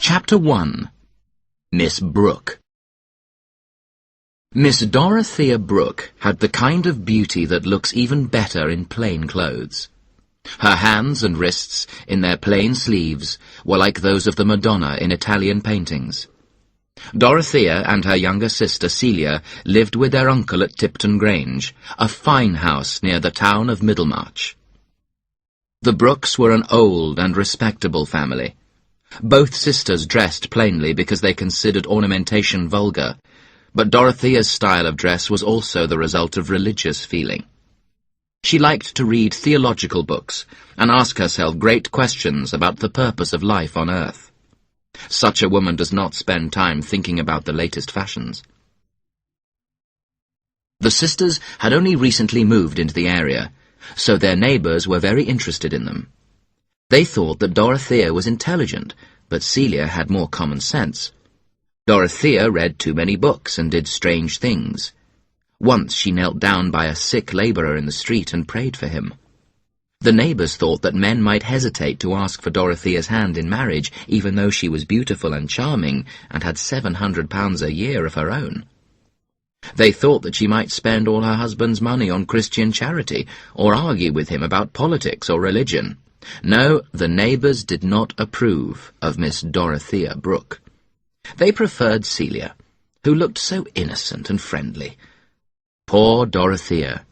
Chapter 1. Miss Brooke. Miss Dorothea Brooke had the kind of beauty that looks even better in plain clothes. Her hands and wrists, in their plain sleeves, were like those of the Madonna in Italian paintings. Dorothea and her younger sister Celia lived with their uncle at Tipton Grange, a fine house near the town of Middlemarch. The Brookes were an old and respectable family. Both sisters dressed plainly because they considered ornamentation vulgar, but Dorothea's style of dress was also the result of religious feeling. She liked to read theological books and ask herself great questions about the purpose of life on earth. Such a woman does not spend time thinking about the latest fashions. The sisters had only recently moved into the area, so their neighbours were very interested in them. They thought that Dorothea was intelligent, but Celia had more common sense. Dorothea read too many books and did strange things. Once she knelt down by a sick labourer in the street and prayed for him. The neighbours thought that men might hesitate to ask for Dorothea's hand in marriage, even though she was beautiful and charming and had £700 a year of her own. They thought that she might spend all her husband's money on Christian charity, or argue with him about politics or religion. No, the neighbours did not approve of Miss Dorothea Brooke. They preferred Celia, who looked so innocent and friendly. Poor Dorothea!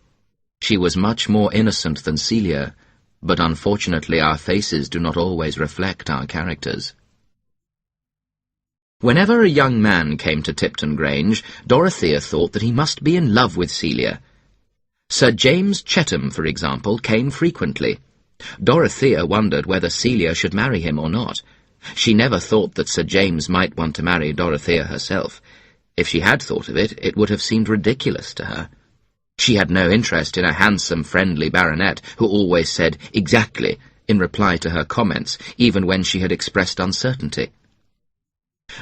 She was much more innocent than Celia, but unfortunately our faces do not always reflect our characters. Whenever a young man came to Tipton Grange, Dorothea thought that he must be in love with Celia. Sir James Chetham, for example, came frequently. Dorothea wondered whether Celia should marry him or not. She never thought that Sir James might want to marry Dorothea herself. If she had thought of it, it would have seemed ridiculous to her. She had no interest in a handsome, friendly baronet who always said "exactly" in reply to her comments, even when she had expressed uncertainty.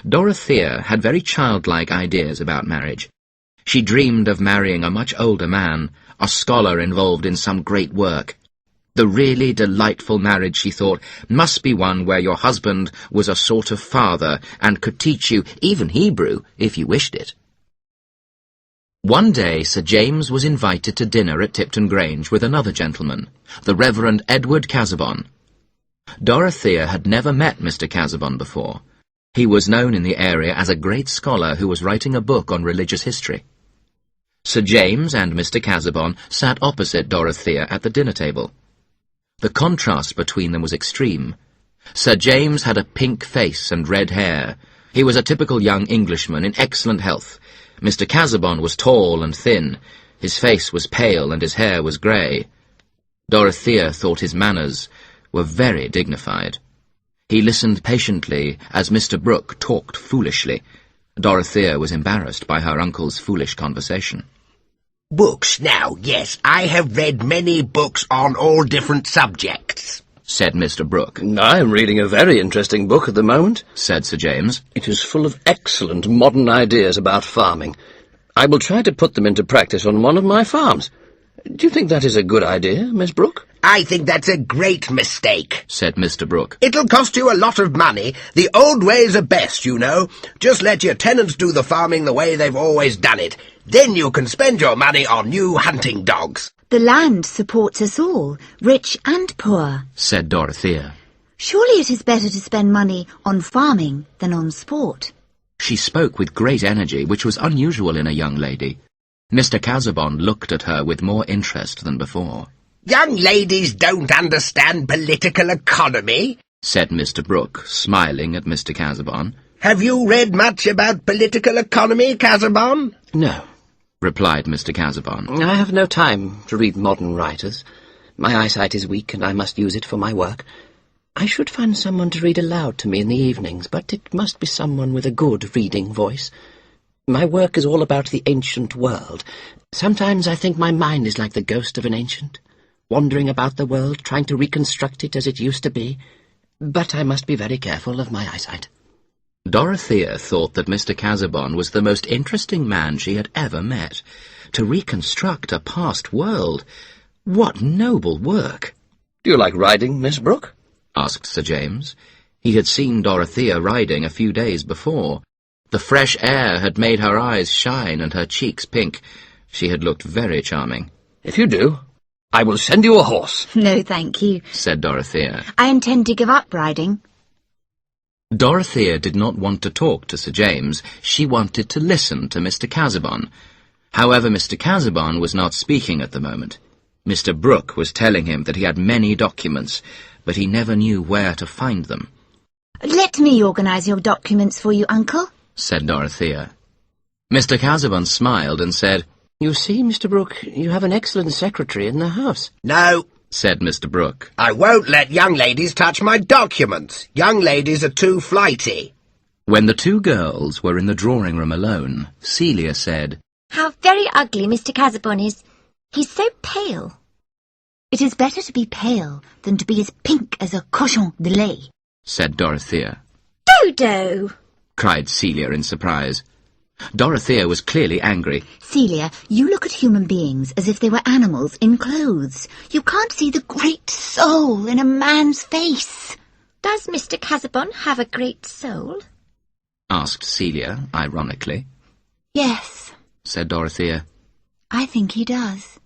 Dorothea had very childlike ideas about marriage. She dreamed of marrying a much older man, a scholar involved in some great work. The really delightful marriage, she thought, must be one where your husband was a sort of father and could teach you even Hebrew if you wished it. One day Sir James was invited to dinner at Tipton Grange with another gentleman, the Reverend Edward Casaubon. Dorothea had never met Mr. Casaubon before. He was known in the area as a great scholar who was writing a book on religious history. Sir James and Mr. Casaubon sat opposite Dorothea at the dinner table. The contrast between them was extreme. Sir James had a pink face and red hair. He was a typical young Englishman in excellent health. Mr. Casaubon was tall and thin. His face was pale and his hair was grey. Dorothea thought his manners were very dignified. He listened patiently as Mr. Brooke talked foolishly. Dorothea was embarrassed by her uncle's foolish conversation. Books now, yes, I have read many books on all different subjects, said Mr. Brooke. I am reading a very interesting book at the moment, said Sir James. It is full of excellent modern ideas about farming. I will try to put them into practice on one of my farms. Do you think that is a good idea, Miss Brooke? I think that's a great mistake, said Mr. Brooke. It'll cost you a lot of money. The old ways are best, you know. Just let your tenants do the farming the way they've always done it. Then you can spend your money on new hunting dogs. The land supports us all, rich and poor, said Dorothea. Surely it is better to spend money on farming than on sport. She spoke with great energy, which was unusual in a young lady. Mr. Casaubon looked at her with more interest than before. Young ladies don't understand political economy, said Mr. Brooke, smiling at Mr. Casaubon. Have you read much about political economy, Casaubon? No, replied Mr. Casaubon. I have no time to read modern writers. My eyesight is weak and I must use it for my work. I should find someone to read aloud to me in the evenings, but it must be someone with a good reading voice. My work is all about the ancient world. Sometimes I think my mind is like the ghost of an ancient, wandering about the world, trying to reconstruct it as it used to be. But I must be very careful of my eyesight. Dorothea thought that Mr. Casaubon was the most interesting man she had ever met. To reconstruct a past world, what noble work! Do you like riding, Miss Brooke? asked Sir James. He had seen Dorothea riding a few days before. The fresh air had made her eyes shine and her cheeks pink. She had looked very charming. If you do, I will send you a horse. No, thank you, said Dorothea. I intend to give up riding. Dorothea did not want to talk to Sir James. She wanted to listen to Mr. Casaubon. However, Mr. Casaubon was not speaking at the moment. Mr. Brooke was telling him that he had many documents, but he never knew where to find them. Let me organise your documents for you, Uncle, said Dorothea. Mr. Casaubon smiled and said, You see, Mr. Brooke, you have an excellent secretary in the house. No, said Mr. Brooke. I won't let young ladies touch my documents. Young ladies are too flighty. When the two girls were in the drawing-room alone, Celia said, How very ugly Mr. Casaubon is. He's so pale. It is better to be pale than to be as pink as a cochon de lait, said Dorothea. Dodo! cried Celia in surprise. Dorothea was clearly angry. Celia, you look at human beings as if they were animals in clothes. You can't see the great soul in a man's face. Does Mr. Casaubon have a great soul? asked Celia, ironically. Yes, said Dorothea. I think he does.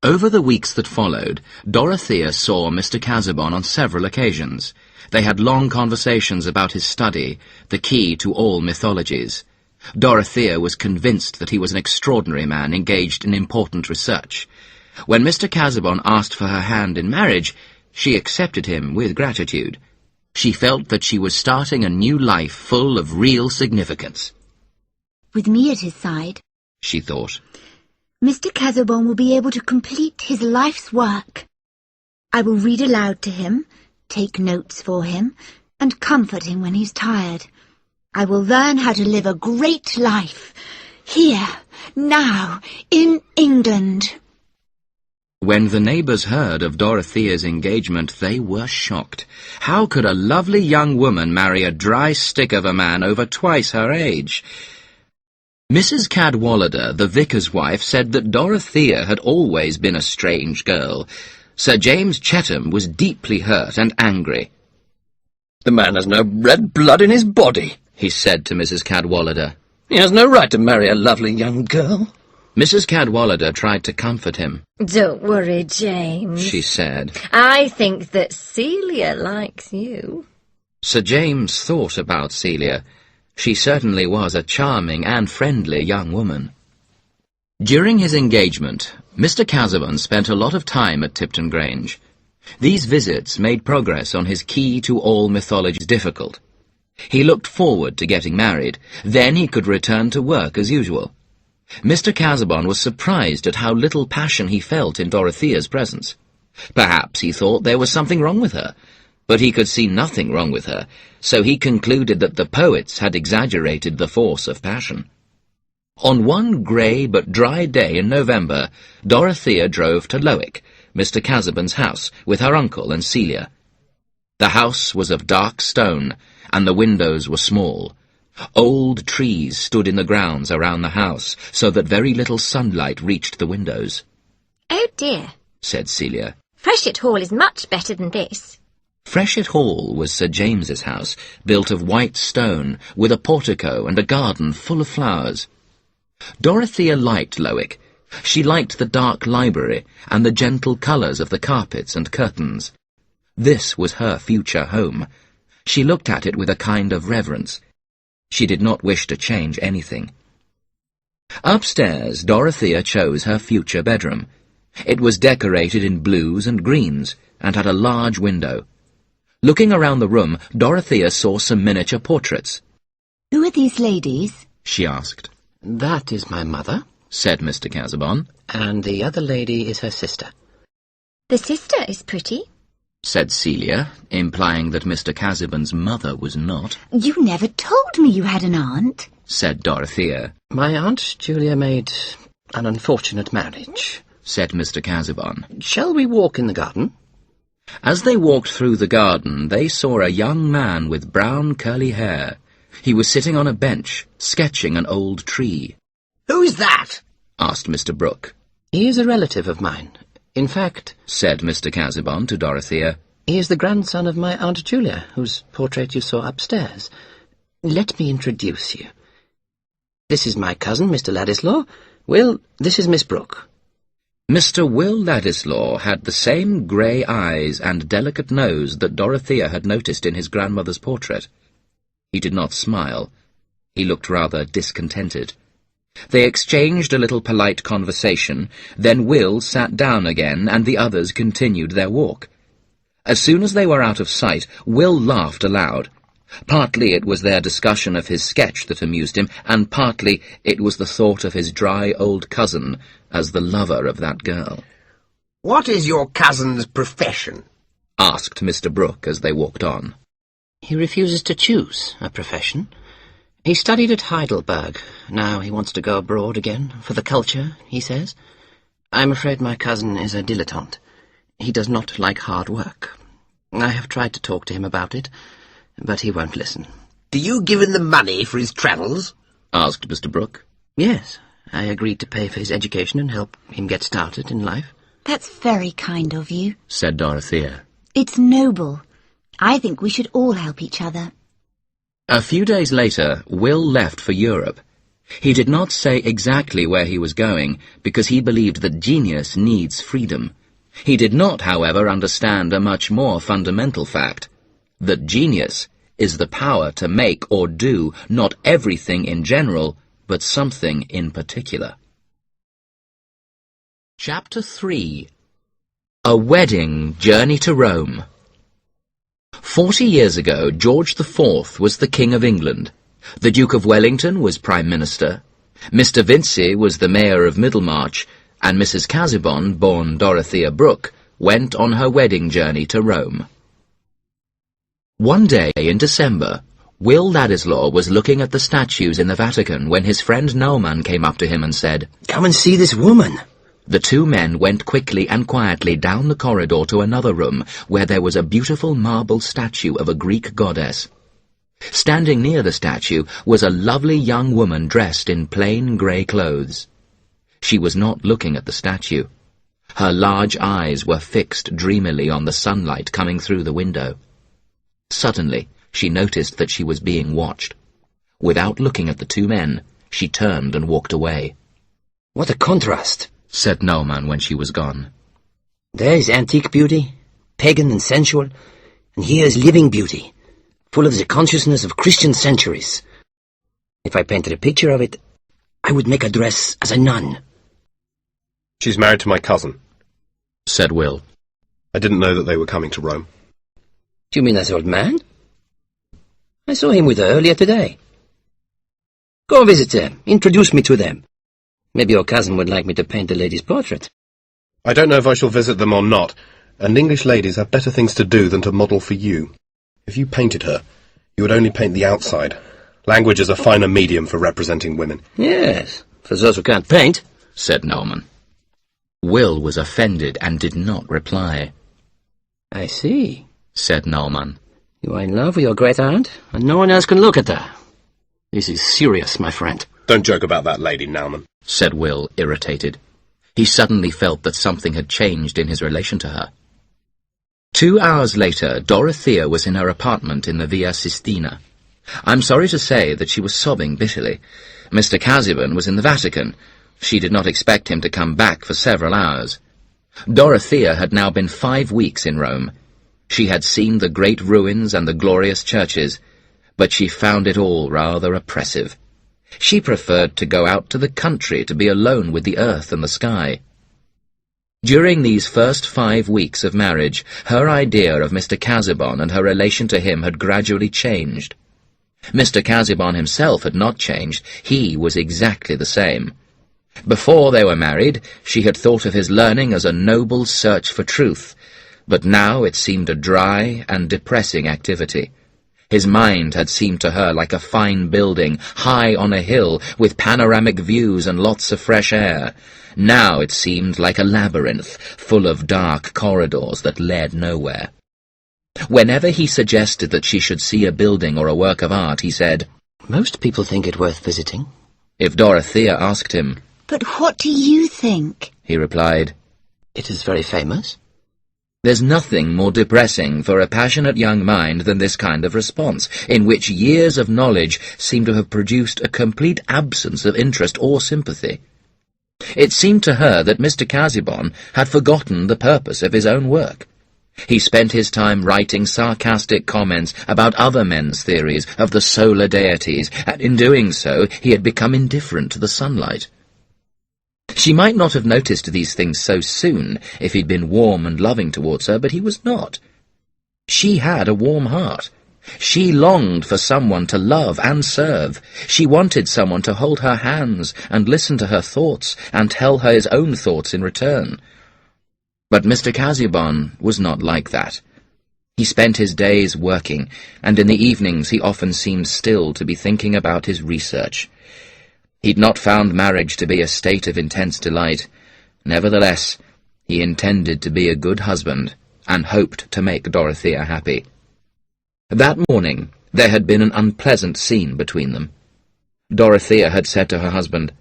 Over the weeks that followed, Dorothea saw Mr. Casaubon on several occasions. They had long conversations about his study, the key to all mythologies. Dorothea was convinced that he was an extraordinary man engaged in important research. When Mr. Casaubon asked for her hand in marriage, she accepted him with gratitude. She felt that she was starting a new life full of real significance. With me at his side, she thought, Mr. Casaubon will be able to complete his life's work. I will read aloud to him, take notes for him, and comfort him when he's tired. I will learn how to live a great life, here, now, in England. When the neighbours heard of Dorothea's engagement, they were shocked. How could a lovely young woman marry a dry stick of a man over twice her age? Mrs. Cadwallader, the vicar's wife, said that Dorothea had always been a strange girl. Sir James Chetham was deeply hurt and angry. The man has no red blood in his body, he said to Mrs. Cadwallader. He has no right to marry a lovely young girl. Mrs. Cadwallader tried to comfort him. Don't worry, James, she said. I think that Celia likes you. Sir James thought about Celia. She certainly was a charming and friendly young woman. During his engagement, Mr. Casaubon spent a lot of time at Tipton Grange. These visits made progress on his key to all mythologies difficult. He looked forward to getting married. Then he could return to work as usual. Mr. Casaubon was surprised at how little passion he felt in Dorothea's presence. Perhaps he thought there was something wrong with her, but he could see nothing wrong with her, so he concluded that the poets had exaggerated the force of passion. On one grey but dry day in November, Dorothea drove to Loic, Mr. Casaubon's house, with her uncle and Celia. The house was of dark stone, and the windows were small. Old trees stood in the grounds around the house, so that very little sunlight reached the windows. Oh dear, said Celia. Freshitt Hall is much better than this. Freshitt Hall was Sir James's house, built of white stone, with a portico and a garden full of flowers. Dorothea liked Loic. She liked the dark library and the gentle colours of the carpets and curtains. This was her future home. She looked at it with a kind of reverence. She did not wish to change anything. Upstairs, Dorothea chose her future bedroom. It was decorated in blues and greens, and had a large window. Looking around the room, Dorothea saw some miniature portraits. Who are these ladies? she asked. That is my mother, said Mr. Casaubon. And the other lady is her sister. The sister is pretty, said Celia, implying that Mr. Casaubon's mother was not. You never told me you had an aunt, said Dorothea. My Aunt Julia made an unfortunate marriage, said Mr. Casaubon. Shall we walk in the garden? As they walked through the garden, they saw a young man with brown curly hair. He was sitting on a bench, sketching an old tree. Who's that? asked Mr. Brooke. He is a relative of mine. In fact, said Mr. Casaubon to Dorothea, He is the grandson of my Aunt Julia, whose portrait you saw upstairs. Let me introduce you. This is my cousin, Mr. Ladislaw. Will, this is Miss Brooke. Mr. Will Ladislaw had the same grey eyes and delicate nose that Dorothea had noticed in his grandmother's portrait. He did not smile. He looked rather discontented. They exchanged a little polite conversation, then Will sat down again, and the others continued their walk. As soon as they were out of sight, Will laughed aloud. Partly it was their discussion of his sketch that amused him, and partly it was the thought of his dry old cousin as the lover of that girl. "What is your cousin's profession?" asked Mr. Brooke as they walked on. He refuses to choose a profession. He studied at Heidelberg. Now he wants to go abroad again, for the culture, he says. I'm afraid my cousin is a dilettante. He does not like hard work. I have tried to talk to him about it, but he won't listen. "Do you give him the money for his travels?" asked Mr. Brooke. Yes, I agreed to pay for his education and help him get started in life. That's very kind of you, said Dorothea. It's noble. I think we should all help each other. A few days later, Will left for Europe. He did not say exactly where he was going, because he believed that genius needs freedom. He did not, however, understand a much more fundamental fact, that genius is the power to make or do not everything in general, but something in particular. Chapter 3. A Wedding Journey to Rome. 40 years ago, George IV was the King of England. The Duke of Wellington was Prime Minister. Mr. Vincey was the Mayor of Middlemarch, and Mrs. Casaubon, born Dorothea Brooke, went on her wedding journey to Rome. One day in December, Will Ladislaw was looking at the statues in the Vatican when his friend Naumann came up to him and said, "Come and see this woman." The two men went quickly and quietly down the corridor to another room where there was a beautiful marble statue of a Greek goddess. Standing near the statue was a lovely young woman dressed in plain grey clothes. She was not looking at the statue. Her large eyes were fixed dreamily on the sunlight coming through the window. Suddenly, she noticed that she was being watched. Without looking at the two men, she turned and walked away. "What a contrast," said Naumann when she was gone. "There is antique beauty, pagan and sensual, and here is living beauty, full of the consciousness of Christian centuries. If I painted a picture of it, I would make a dress as a nun." "She's married to my cousin," said Will. "I didn't know that they were coming to Rome." "Do you mean that old man? I saw him with her earlier today. Go and visit them. Introduce me to them. Maybe your cousin would like me to paint the lady's portrait." "I don't know if I shall visit them or not, and English ladies have better things to do than to model for you. If you painted her, you would only paint the outside. Language is a finer medium for representing women." "Yes, for those who can't paint," said Naumann. Will was offended and did not reply. "I see," said Naumann. "You are in love with your great-aunt, and no one else can look at her. This is serious, my friend." "Don't joke about that lady, Naumann," said Will, irritated. He suddenly felt that something had changed in his relation to her. 2 hours later, Dorothea was in her apartment in the Via Sistina. I'm sorry to say that she was sobbing bitterly. Mr. Casaubon was in the Vatican. She did not expect him to come back for several hours. Dorothea had now been 5 weeks in Rome. She had seen the great ruins and the glorious churches, but she found it all rather oppressive. She preferred to go out to the country to be alone with the earth and the sky. During these first 5 weeks of marriage, her idea of Mr. Casaubon and her relation to him had gradually changed. Mr. Casaubon himself had not changed. He was exactly the same. Before they were married, she had thought of his learning as a noble search for truth, but now it seemed a dry and depressing activity. His mind had seemed to her like a fine building, high on a hill, with panoramic views and lots of fresh air. Now it seemed like a labyrinth, full of dark corridors that led nowhere. Whenever he suggested that she should see a building or a work of art, he said, "Most people think it worth visiting." If Dorothea asked him, But what do you think? he replied, "It is very famous." There's nothing more depressing for a passionate young mind than this kind of response, in which years of knowledge seem to have produced a complete absence of interest or sympathy. It seemed to her that Mr. Casaubon had forgotten the purpose of his own work. He spent his time writing sarcastic comments about other men's theories of the solar deities, and in doing so he had become indifferent to the sunlight. She might not have noticed these things so soon if he'd been warm and loving towards her, but he was not. She had a warm heart. She longed for someone to love and serve. She wanted someone to hold her hands and listen to her thoughts and tell her his own thoughts in return. But Mr. Casaubon was not like that. He spent his days working, and in the evenings he often seemed still to be thinking about his research. He'd not found marriage to be a state of intense delight. Nevertheless, he intended to be a good husband, and hoped to make Dorothea happy. That morning there had been an unpleasant scene between them. Dorothea had said to her husband,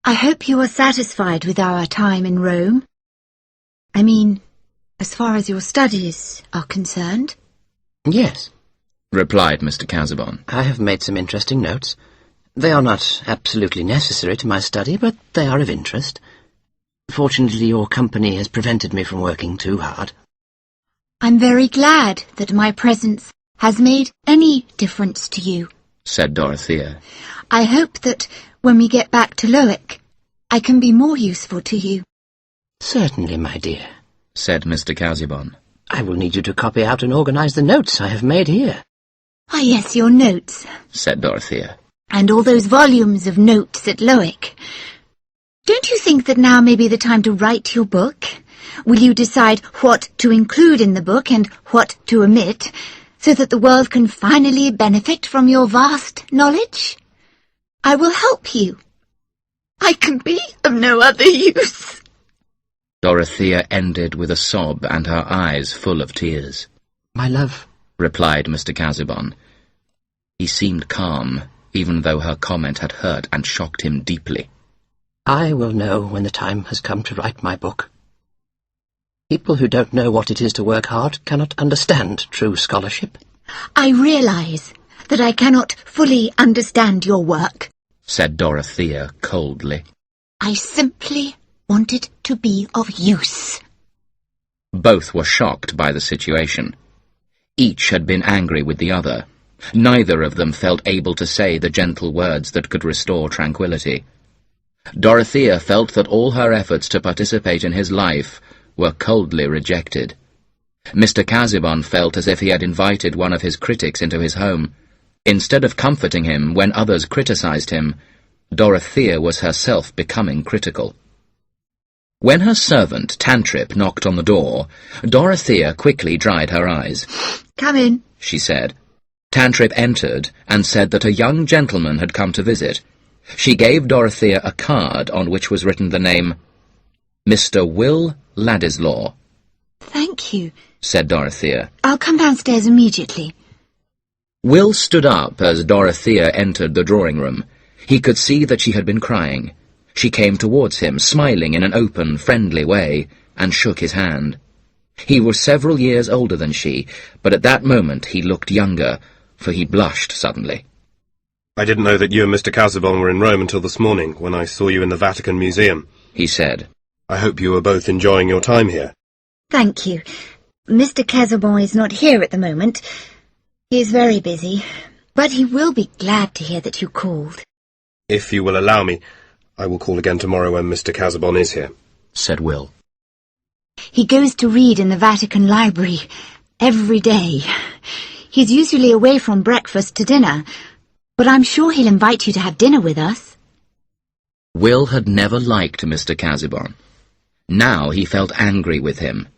"I hope you are satisfied with our time in Rome. I mean, as far as your studies are concerned." "Yes," replied Mr. Casaubon. "I have made some interesting notes. They are not absolutely necessary to my study, but they are of interest. Fortunately, your company has prevented me from working too hard." "I'm very glad that my presence has made any difference to you," said Dorothea. "I hope that when we get back to Loic, I can be more useful to you." "Certainly, my dear," said Mr. Casaubon. "I will need you to copy out and organize the notes I have made here." "Ah, yes, your notes, said Dorothea. and all those volumes of notes at Loic. Don't you think that now may be the time to write your book? Will you decide what to include in the book and what to omit, so that the world can finally benefit from your vast knowledge? I will help you. I can be of no other use." Dorothea ended with a sob and her eyes full of tears. "My love," replied Mr. Casaubon. He seemed calm, even though her comment had hurt and shocked him deeply. "I will know when the time has come to write my book. People who don't know what it is to work hard cannot understand true scholarship." "I realize that I cannot fully understand your work," said Dorothea coldly. "I simply wanted to be of use." Both were shocked by the situation. Each had been angry with the other. Neither of them felt able to say the gentle words that could restore tranquility. Dorothea felt that all her efforts to participate in his life were coldly rejected. Mr. Casaubon felt as if he had invited one of his critics into his home. Instead of comforting him when others criticized him, Dorothea was herself becoming critical. When her servant, Tantrip, knocked on the door, Dorothea quickly dried her eyes. "Come in," she said. Tantrip entered and said that a young gentleman had come to visit. She gave Dorothea a card on which was written the name Mr. Will Ladislaw. "Thank you," said Dorothea. "I'll come downstairs immediately." Will stood up as Dorothea entered the drawing-room. He could see that she had been crying. She came towards him, smiling in an open, friendly way, and shook his hand. He was several years older than she, but at that moment he looked younger, for he blushed suddenly. "I didn't know that you and Mr. Casaubon were in Rome until this morning, when I saw you in the Vatican Museum," he said. "I hope you are both enjoying your time here." "Thank you. Mr. Casaubon is not here at the moment. He is very busy, but he will be glad to hear that you called." "If you will allow me, I will call again tomorrow when Mr. Casaubon is here," said Will. "He goes to read in the Vatican Library every day. He's usually away from breakfast to dinner, but I'm sure he'll invite you to have dinner with us." Will had never liked Mr. Casaubon. Now he felt angry with him.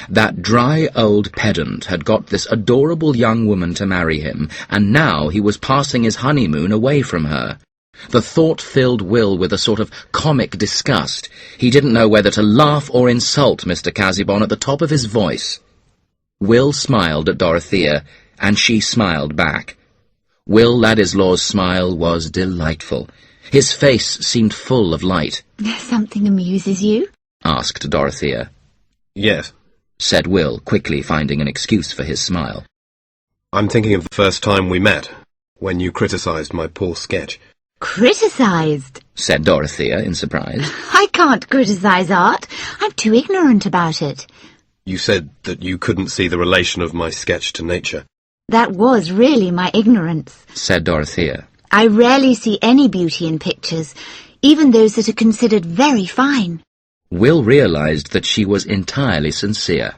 That dry old pedant had got this adorable young woman to marry him, and now he was passing his honeymoon away from her. The thought filled Will with a sort of comic disgust. He didn't know whether to laugh or insult Mr. Casaubon at the top of his voice. Will smiled at Dorothea, and she smiled back. Will Ladislaw's smile was delightful. His face seemed full of light. "Something amuses you?" asked Dorothea. "Yes," said Will, quickly finding an excuse for his smile. I'm thinking of the first time we met, when you criticised my poor sketch. Criticised? Said Dorothea in surprise. I can't criticise art. I'm too ignorant about it. You said that you couldn't see the relation of my sketch to nature. That was really my ignorance, said Dorothea. I rarely see any beauty in pictures, even those that are considered very fine. Will realised that she was entirely sincere.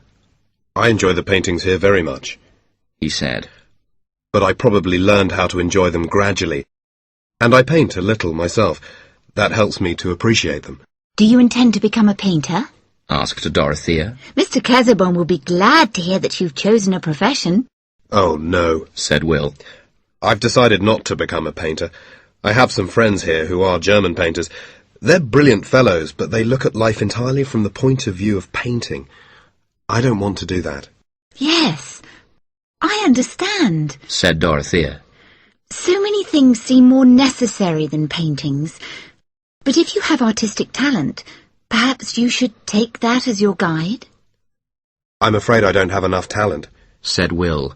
I enjoy the paintings here very much, he said. But I probably learned how to enjoy them gradually. And I paint a little myself. That helps me to appreciate them. Do you intend to become a painter? Asked Dorothea. Mr. Casaubon will be glad to hear that you've chosen a profession. Oh, no, said Will. I've decided not to become a painter. I have some friends here who are German painters. They're brilliant fellows, but they look at life entirely from the point of view of painting. I don't want to do that. Yes, I understand, said Dorothea. So many things seem more necessary than paintings. But if you have artistic talent, perhaps you should take that as your guide? I'm afraid I don't have enough talent, said Will.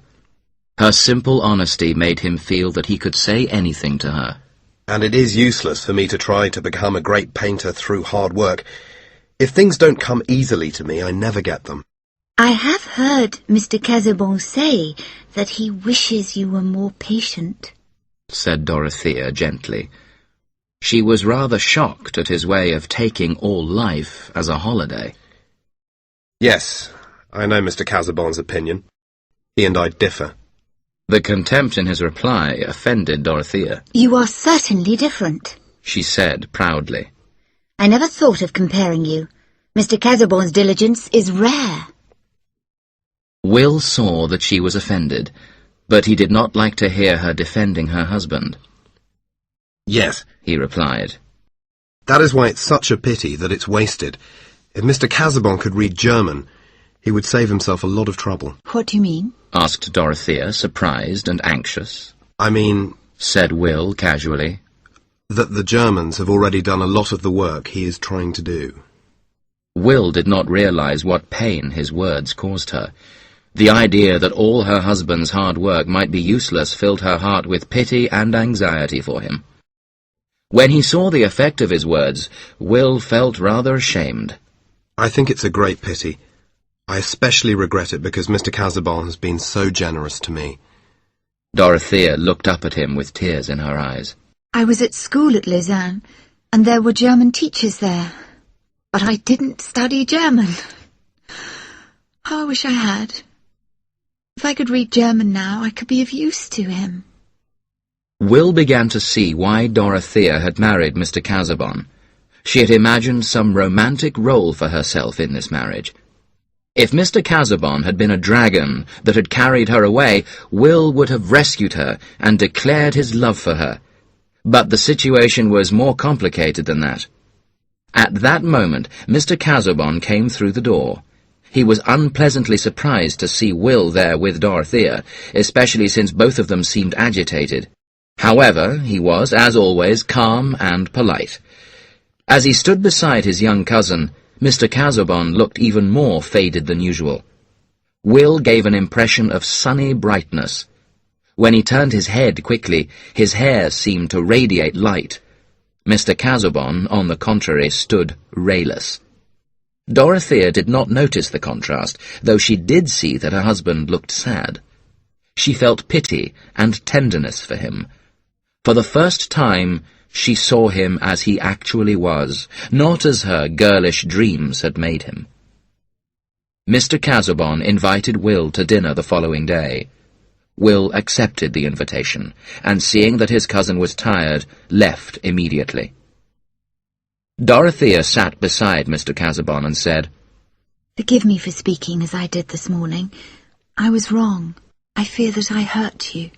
Her simple honesty made him feel that he could say anything to her. And it is useless for me to try to become a great painter through hard work. If things don't come easily to me, I never get them. I have heard Mr. Casaubon say that he wishes you were more patient, said Dorothea gently. She was rather shocked at his way of taking all life as a holiday. Yes, I know Mr. Casaubon's opinion. He and I differ. The contempt in his reply offended Dorothea. You are certainly different, she said proudly. I never thought of comparing you. Mr. Casaubon's diligence is rare. Will saw that she was offended, but he did not like to hear her defending her husband. Yes, he replied. That is why it's such a pity that it's wasted. If Mr. Casaubon could read German, he would save himself a lot of trouble. What do you mean? Asked Dorothea, surprised and anxious. I mean, said Will casually, that the Germans have already done a lot of the work he is trying to do. Will did not realize what pain his words caused her. The idea that all her husband's hard work might be useless filled her heart with pity and anxiety for him. When he saw the effect of his words, Will felt rather ashamed. I think it's a great pity. I especially regret it because Mr. Casaubon has been so generous to me. Dorothea looked up at him with tears in her eyes. I was at school at Lausanne, and there were German teachers there. But I didn't study German. How I wish I had. If I could read German now, I could be of use to him. Will began to see why Dorothea had married Mr. Casaubon. She had imagined some romantic role for herself in this marriage. If Mr. Casaubon had been a dragon that had carried her away, Will would have rescued her and declared his love for her. But the situation was more complicated than that. At that moment, Mr. Casaubon came through the door. He was unpleasantly surprised to see Will there with Dorothea, especially since both of them seemed agitated. However, he was, as always, calm and polite. As he stood beside his young cousin, Mr. Casaubon looked even more faded than usual. Will gave an impression of sunny brightness. When he turned his head quickly, his hair seemed to radiate light. Mr. Casaubon, on the contrary, stood rayless. Dorothea did not notice the contrast, though she did see that her husband looked sad. She felt pity and tenderness for him. For the first time, she saw him as he actually was, not as her girlish dreams had made him. Mr. Casaubon invited Will to dinner the following day. Will accepted the invitation, and seeing that his cousin was tired, left immediately. Dorothea sat beside Mr. Casaubon and said, Forgive me for speaking as I did this morning. I was wrong. I fear that I hurt you.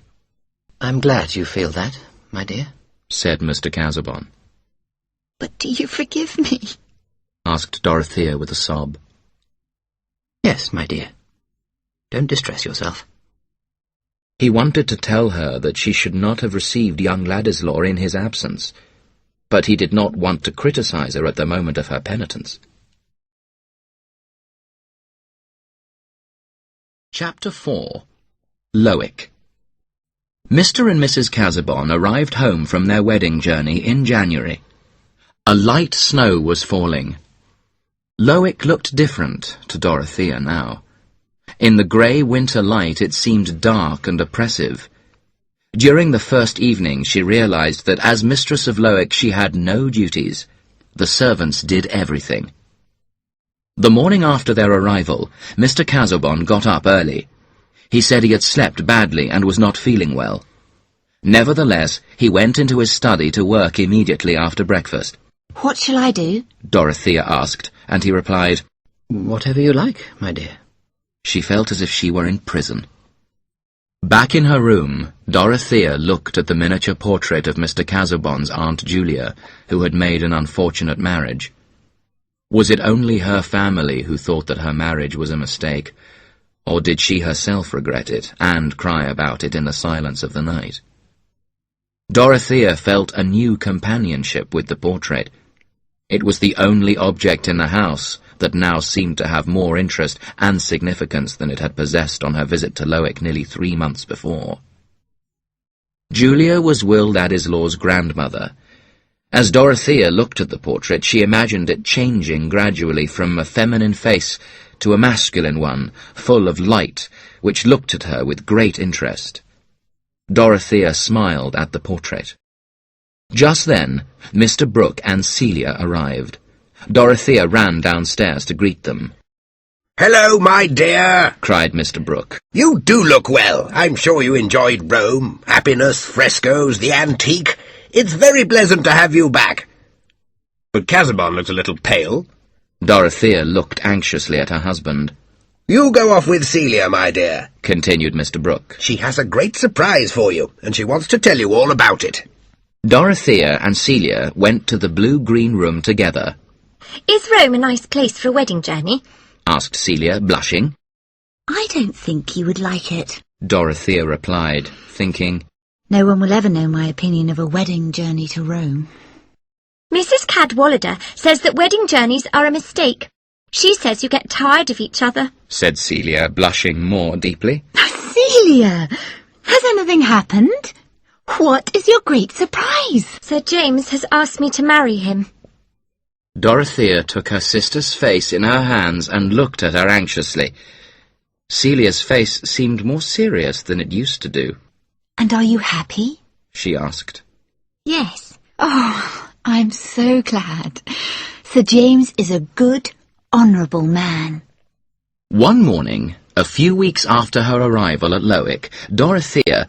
I'm glad you feel that, my dear, said Mr. Casaubon. But do you forgive me? Asked Dorothea with a sob. Yes, my dear. Don't distress yourself. He wanted to tell her that she should not have received young Ladislaw in his absence, but he did not want to criticize her at the moment of her penitence. Chapter 4. Loic. Mr. and Mrs. Casaubon arrived home from their wedding journey in January. A light snow was falling. Loic looked different to Dorothea now. In the grey winter light it seemed dark and oppressive. During the first evening she realized that as mistress of Loic she had no duties. The servants did everything. The morning after their arrival, Mr. Casaubon got up early. He said he had slept badly and was not feeling well. Nevertheless, he went into his study to work immediately after breakfast. What shall I do? Dorothea asked, and he replied, Whatever you like, my dear. She felt as if she were in prison. Back in her room, Dorothea looked at the miniature portrait of Mr. Casaubon's Aunt Julia, who had made an unfortunate marriage. Was it only her family who thought that her marriage was a mistake, or did she herself regret it and cry about it in the silence of the night? Dorothea felt a new companionship with the portrait. It was the only object in the house that now seemed to have more interest and significance than it had possessed on her visit to Loic nearly 3 months before. Julia was Will Ladislaw's grandmother. As Dorothea looked at the portrait, she imagined it changing gradually from a feminine face to a masculine one, full of light, which looked at her with great interest. Dorothea smiled at the portrait. Just then, Mr. Brooke and Celia arrived. Dorothea ran downstairs to greet them. "Hello, my dear," cried Mr. Brooke. "You do look well. I'm sure you enjoyed Rome. Happiness, frescoes, the antique. It's very pleasant to have you back." But Casaubon looked a little pale. Dorothea looked anxiously at her husband. "You go off with Celia, my dear," continued Mr. Brooke. "She has a great surprise for you, and she wants to tell you all about it." Dorothea and Celia went to the blue-green room together. Is Rome a nice place for a wedding journey? Asked Celia, blushing. I don't think you would like it. Dorothea replied, thinking, No one will ever know my opinion of a wedding journey to Rome. Mrs. Cadwallader says that wedding journeys are a mistake. She says you get tired of each other, said Celia, blushing more deeply. Celia, has anything happened? What is your great surprise? Sir James has asked me to marry him. Dorothea took her sister's face in her hands and looked at her anxiously. Celia's face seemed more serious than it used to do. And are you happy? She asked. Yes. Oh, I'm so glad. Sir James is a good, honourable man. One morning, a few weeks after her arrival at Loic, Dorothea...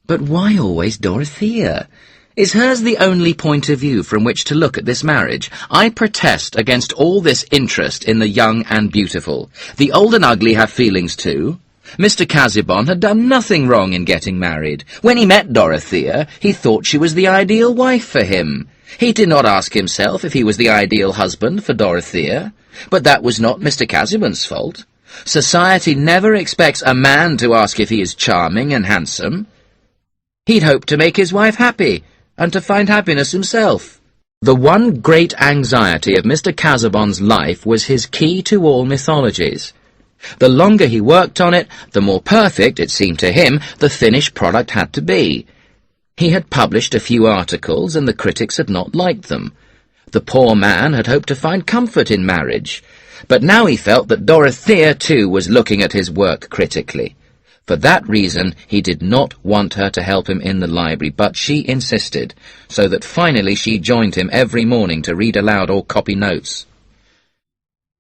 But why always Dorothea? Is hers the only point of view from which to look at this marriage? I protest against all this interest in the young and beautiful. The old and ugly have feelings too. Mr. Casaubon had done nothing wrong in getting married. When he met Dorothea, he thought she was the ideal wife for him. He did not ask himself if he was the ideal husband for Dorothea. But that was not Mr. Casaubon's fault. Society never expects a man to ask if he is charming and handsome. He'd hoped to make his wife happy, and to find happiness himself. The one great anxiety of Mr. Casaubon's life was his key to all mythologies. The longer he worked on it, the more perfect, it seemed to him, the finished product had to be. He had published a few articles, and the critics had not liked them. The poor man had hoped to find comfort in marriage, but now he felt that Dorothea, too, was looking at his work critically. For that reason, he did not want her to help him in the library, but she insisted, so that finally she joined him every morning to read aloud or copy notes.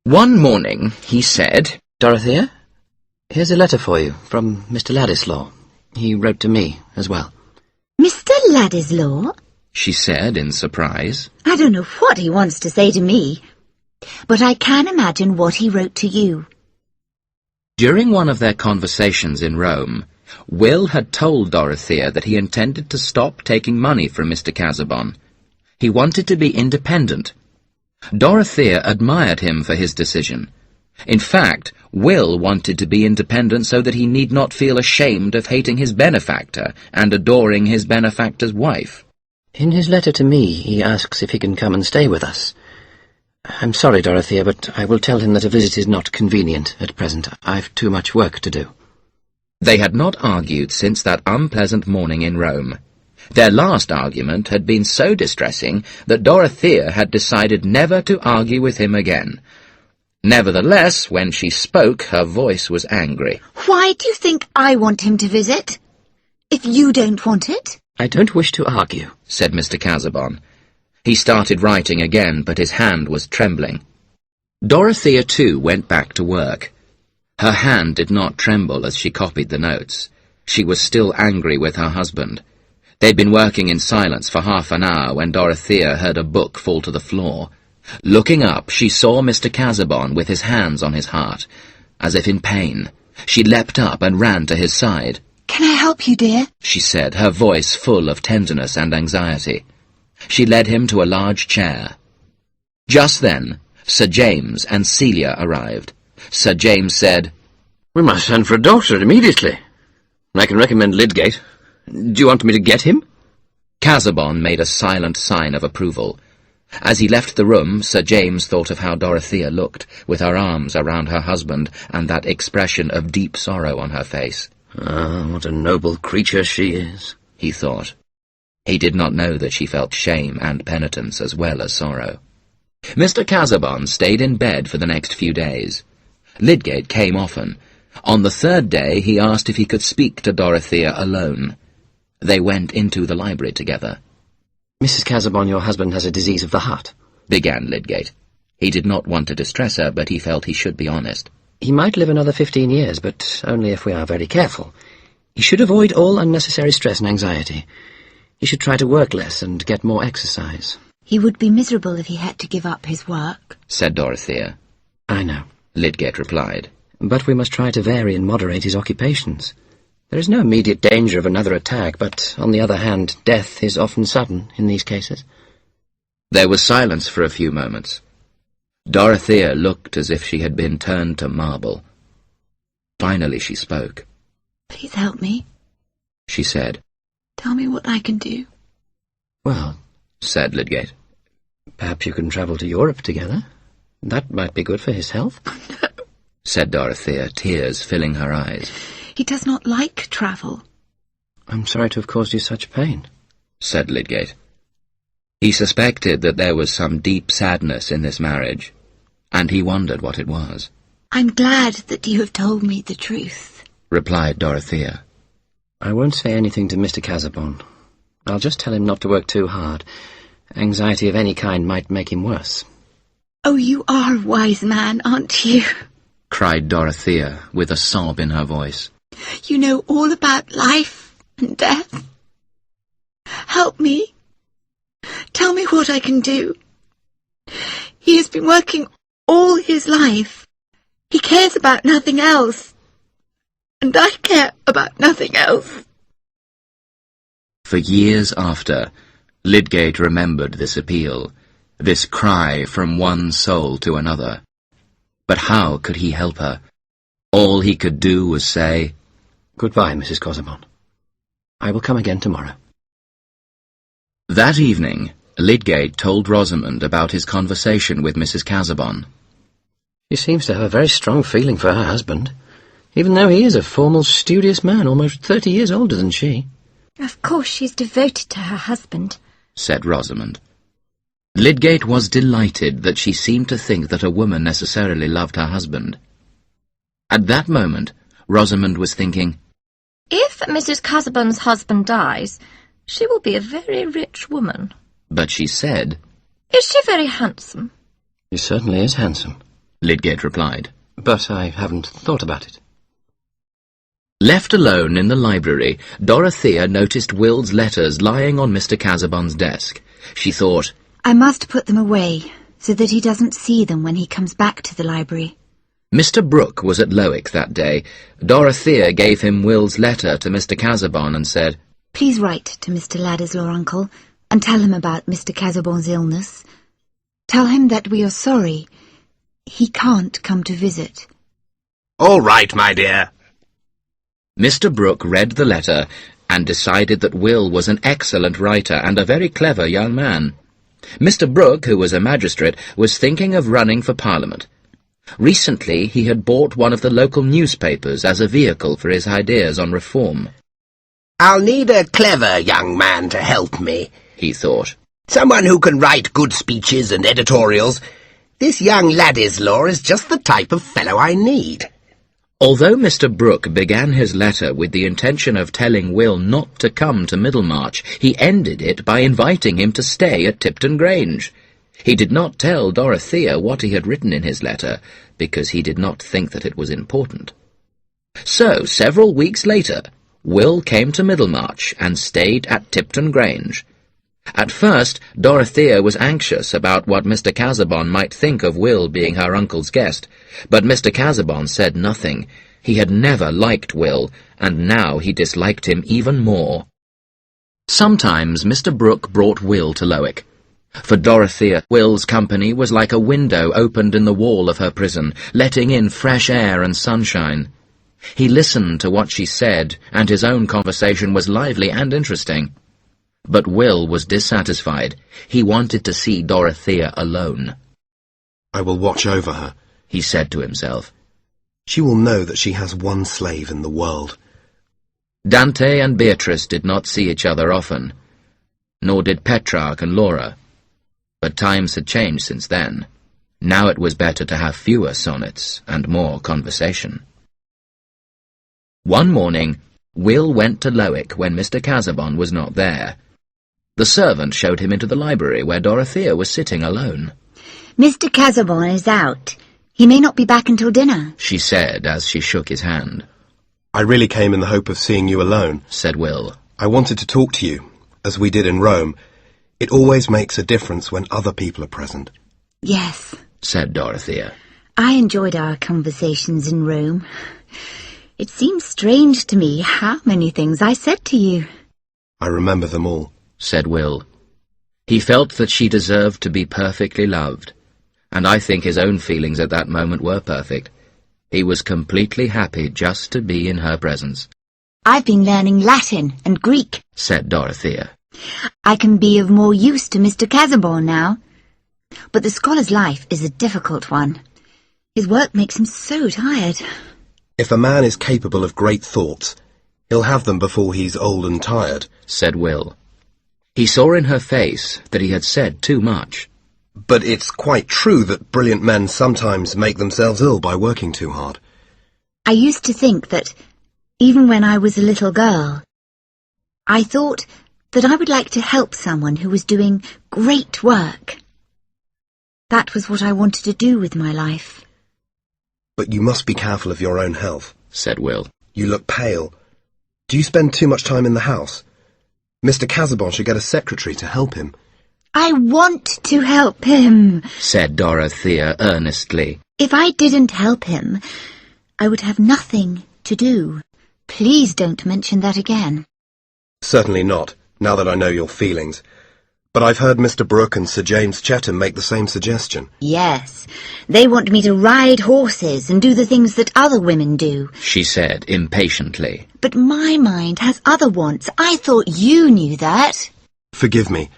One morning, he said, Dorothea, here's a letter for you from Mr. Ladislaw. He wrote to me as well. Mr. Ladislaw? She said in surprise. I don't know what he wants to say to me, but I can imagine what he wrote to you. During one of their conversations in Rome, Will had told Dorothea that he intended to stop taking money from Mr. Casaubon. He wanted to be independent. Dorothea admired him for his decision. In fact, Will wanted to be independent so that he need not feel ashamed of hating his benefactor and adoring his benefactor's wife. In his letter to me, he asks if he can come and stay with us. I'm sorry, Dorothea, but I will tell him that a visit is not convenient at present. I've too much work to do. They had not argued since that unpleasant morning in Rome. Their last argument had been so distressing that Dorothea had decided never to argue with him again. Nevertheless, when she spoke, her voice was angry. Why do you think I want him to visit? If you don't want it? I don't wish to argue, said Mr. Casaubon. He started writing again, but his hand was trembling. Dorothea, too, went back to work. Her hand did not tremble as she copied the notes. She was still angry with her husband. They'd been working in silence for half an hour when Dorothea heard a book fall to the floor. Looking up, she saw Mr. Casaubon with his hands on his heart, as if in pain. She leapt up and ran to his side. Can I help you, dear? She said, her voice full of tenderness and anxiety. She led him to a large chair. Just then, Sir James and Celia arrived. Sir James said, "We must send for a doctor immediately. I can recommend Lydgate. Do you want me to get him?" Casaubon made a silent sign of approval. As he left the room, Sir James thought of how Dorothea looked, with her arms around her husband and that expression of deep sorrow on her face. "Ah, what a noble creature she is," he thought. He did not know that she felt shame and penitence as well as sorrow. Mr. Casaubon stayed in bed for the next few days. Lydgate came often. On the third day he asked if he could speak to Dorothea alone. They went into the library together. "Mrs. Casaubon, your husband has a disease of the heart," began Lydgate. He did not want to distress her, but he felt he should be honest. "He might live another 15 years, but only if we are very careful. He should avoid all unnecessary stress and anxiety. He should try to work less and get more exercise." He would be miserable if he had to give up his work, said Dorothea. "I know," Lydgate replied. "But we must try to vary and moderate his occupations. There is no immediate danger of another attack, but, on the other hand, death is often sudden in these cases." There was silence for a few moments. Dorothea looked as if she had been turned to marble. Finally she spoke. "Please help me," she said. "Tell me what I can do." "Well," said Lydgate, "perhaps you can travel to Europe together. That might be good for his health." No, said Dorothea, tears filling her eyes. he does not like travel. "I'm sorry to have caused you such pain," said Lydgate. He suspected that there was some deep sadness in this marriage, and he wondered what it was. "I'm glad that you have told me the truth," replied Dorothea. "I won't say anything to Mr. Casaubon. I'll just tell him not to work too hard. Anxiety of any kind might make him worse." "Oh, you are a wise man, aren't you? cried Dorothea, with a sob in her voice. You know all about life and death. Help me. Tell me what I can do. He has been working all his life. He cares about nothing else. And I care about nothing else." For years after, Lydgate remembered this appeal, this cry from one soul to another. But how could he help her? All he could do was say, "Goodbye, Mrs. Casaubon. I will come again tomorrow." That evening, Lydgate told Rosamond about his conversation with Mrs. Casaubon. "She seems to have a very strong feeling for her husband, even though he is a formal, studious man, almost 30 years older than she." Of course she's devoted to her husband, said Rosamond. Lydgate was delighted that she seemed to think that a woman necessarily loved her husband. At that moment, Rosamond was thinking, if Mrs. Casaubon's husband dies, she will be a very rich woman. But she said, Is she very handsome? "He certainly is handsome," Lydgate replied. "but I haven't thought about it." Left alone in the library, Dorothea noticed Will's letters lying on Mr. Casaubon's desk. She thought, I must put them away, so that he doesn't see them when he comes back to the library. Mr. Brooke was at Loic that day. Dorothea gave him Will's letter to Mr. Casaubon and said, Please write to Mr. Ladderslaw, uncle, and tell him about Mr. Casaubon's illness. Tell him that we are sorry. He can't come to visit. All right, my dear. Mr. Brooke read the letter and decided that Will was an excellent writer and a very clever young man. Mr. Brooke, who was a magistrate, was thinking of running for Parliament. Recently he had bought one of the local newspapers as a vehicle for his ideas on reform. "I'll need a clever young man to help me," he thought. "Someone who can write good speeches and editorials. This young Ladislaw is just the type of fellow I need." Although Mr. Brooke began his letter with the intention of telling Will not to come to Middlemarch, he ended it by inviting him to stay at Tipton Grange. He did not tell Dorothea what he had written in his letter, because he did not think that it was important. So, several weeks later, Will came to Middlemarch and stayed at Tipton Grange. At first, Dorothea was anxious about what Mr. Casaubon might think of Will being her uncle's guest, but Mr. Casaubon said nothing. He had never liked Will, and now he disliked him even more. Sometimes Mr. Brooke brought Will to Loic. For Dorothea, Will's company was like a window opened in the wall of her prison, letting in fresh air and sunshine. He listened to what she said, and his own conversation was lively and interesting. But Will was dissatisfied. He wanted to see Dorothea alone. "I will watch over her," he said to himself. "She will know that she has one slave in the world." Dante and Beatrice did not see each other often, nor did Petrarch and Laura. But times had changed since then. Now it was better to have fewer sonnets and more conversation. One morning, Will went to Loic when Mr. Casaubon was not there. The servant showed him into the library where Dorothea was sitting alone. "Mr. Casaubon is out. He may not be back until dinner," she said as she shook his hand. "I really came in the hope of seeing you alone," said Will. "I wanted to talk to you, as we did in Rome. It always makes a difference when other people are present." "Yes," said Dorothea. "I enjoyed our conversations in Rome. It seems strange to me how many things I said to you." "I remember them all," said Will. He felt that she deserved to be perfectly loved, and I think his own feelings at that moment were perfect. He was completely happy just to be in her presence. "I've been learning Latin and Greek," said Dorothea. "I can be of more use to Mr. Casaubon now. But the scholar's life is a difficult one. His work makes him so tired." "If a man is capable of great thoughts, he'll have them before he's old and tired," said Will. He saw in her face that he had said too much. "But it's quite true that brilliant men sometimes make themselves ill by working too hard." "I used to think that, even when I was a little girl, I thought that I would like to help someone who was doing great work. That was what I wanted to do with my life." "But you must be careful of your own health," said Will. "You look pale. Do you spend too much time in the house? Mr. Casaubon should get a secretary to help him." "I want to help him," said Dorothea earnestly. "If I didn't help him, I would have nothing to do. Please don't mention that again." "Certainly not, now that I know your feelings. But I've heard Mr. Brooke and Sir James Chetham make the same suggestion." "Yes, they want me to ride horses and do the things that other women do," she said impatiently. "But my mind has other wants. I thought you knew that." "Forgive me.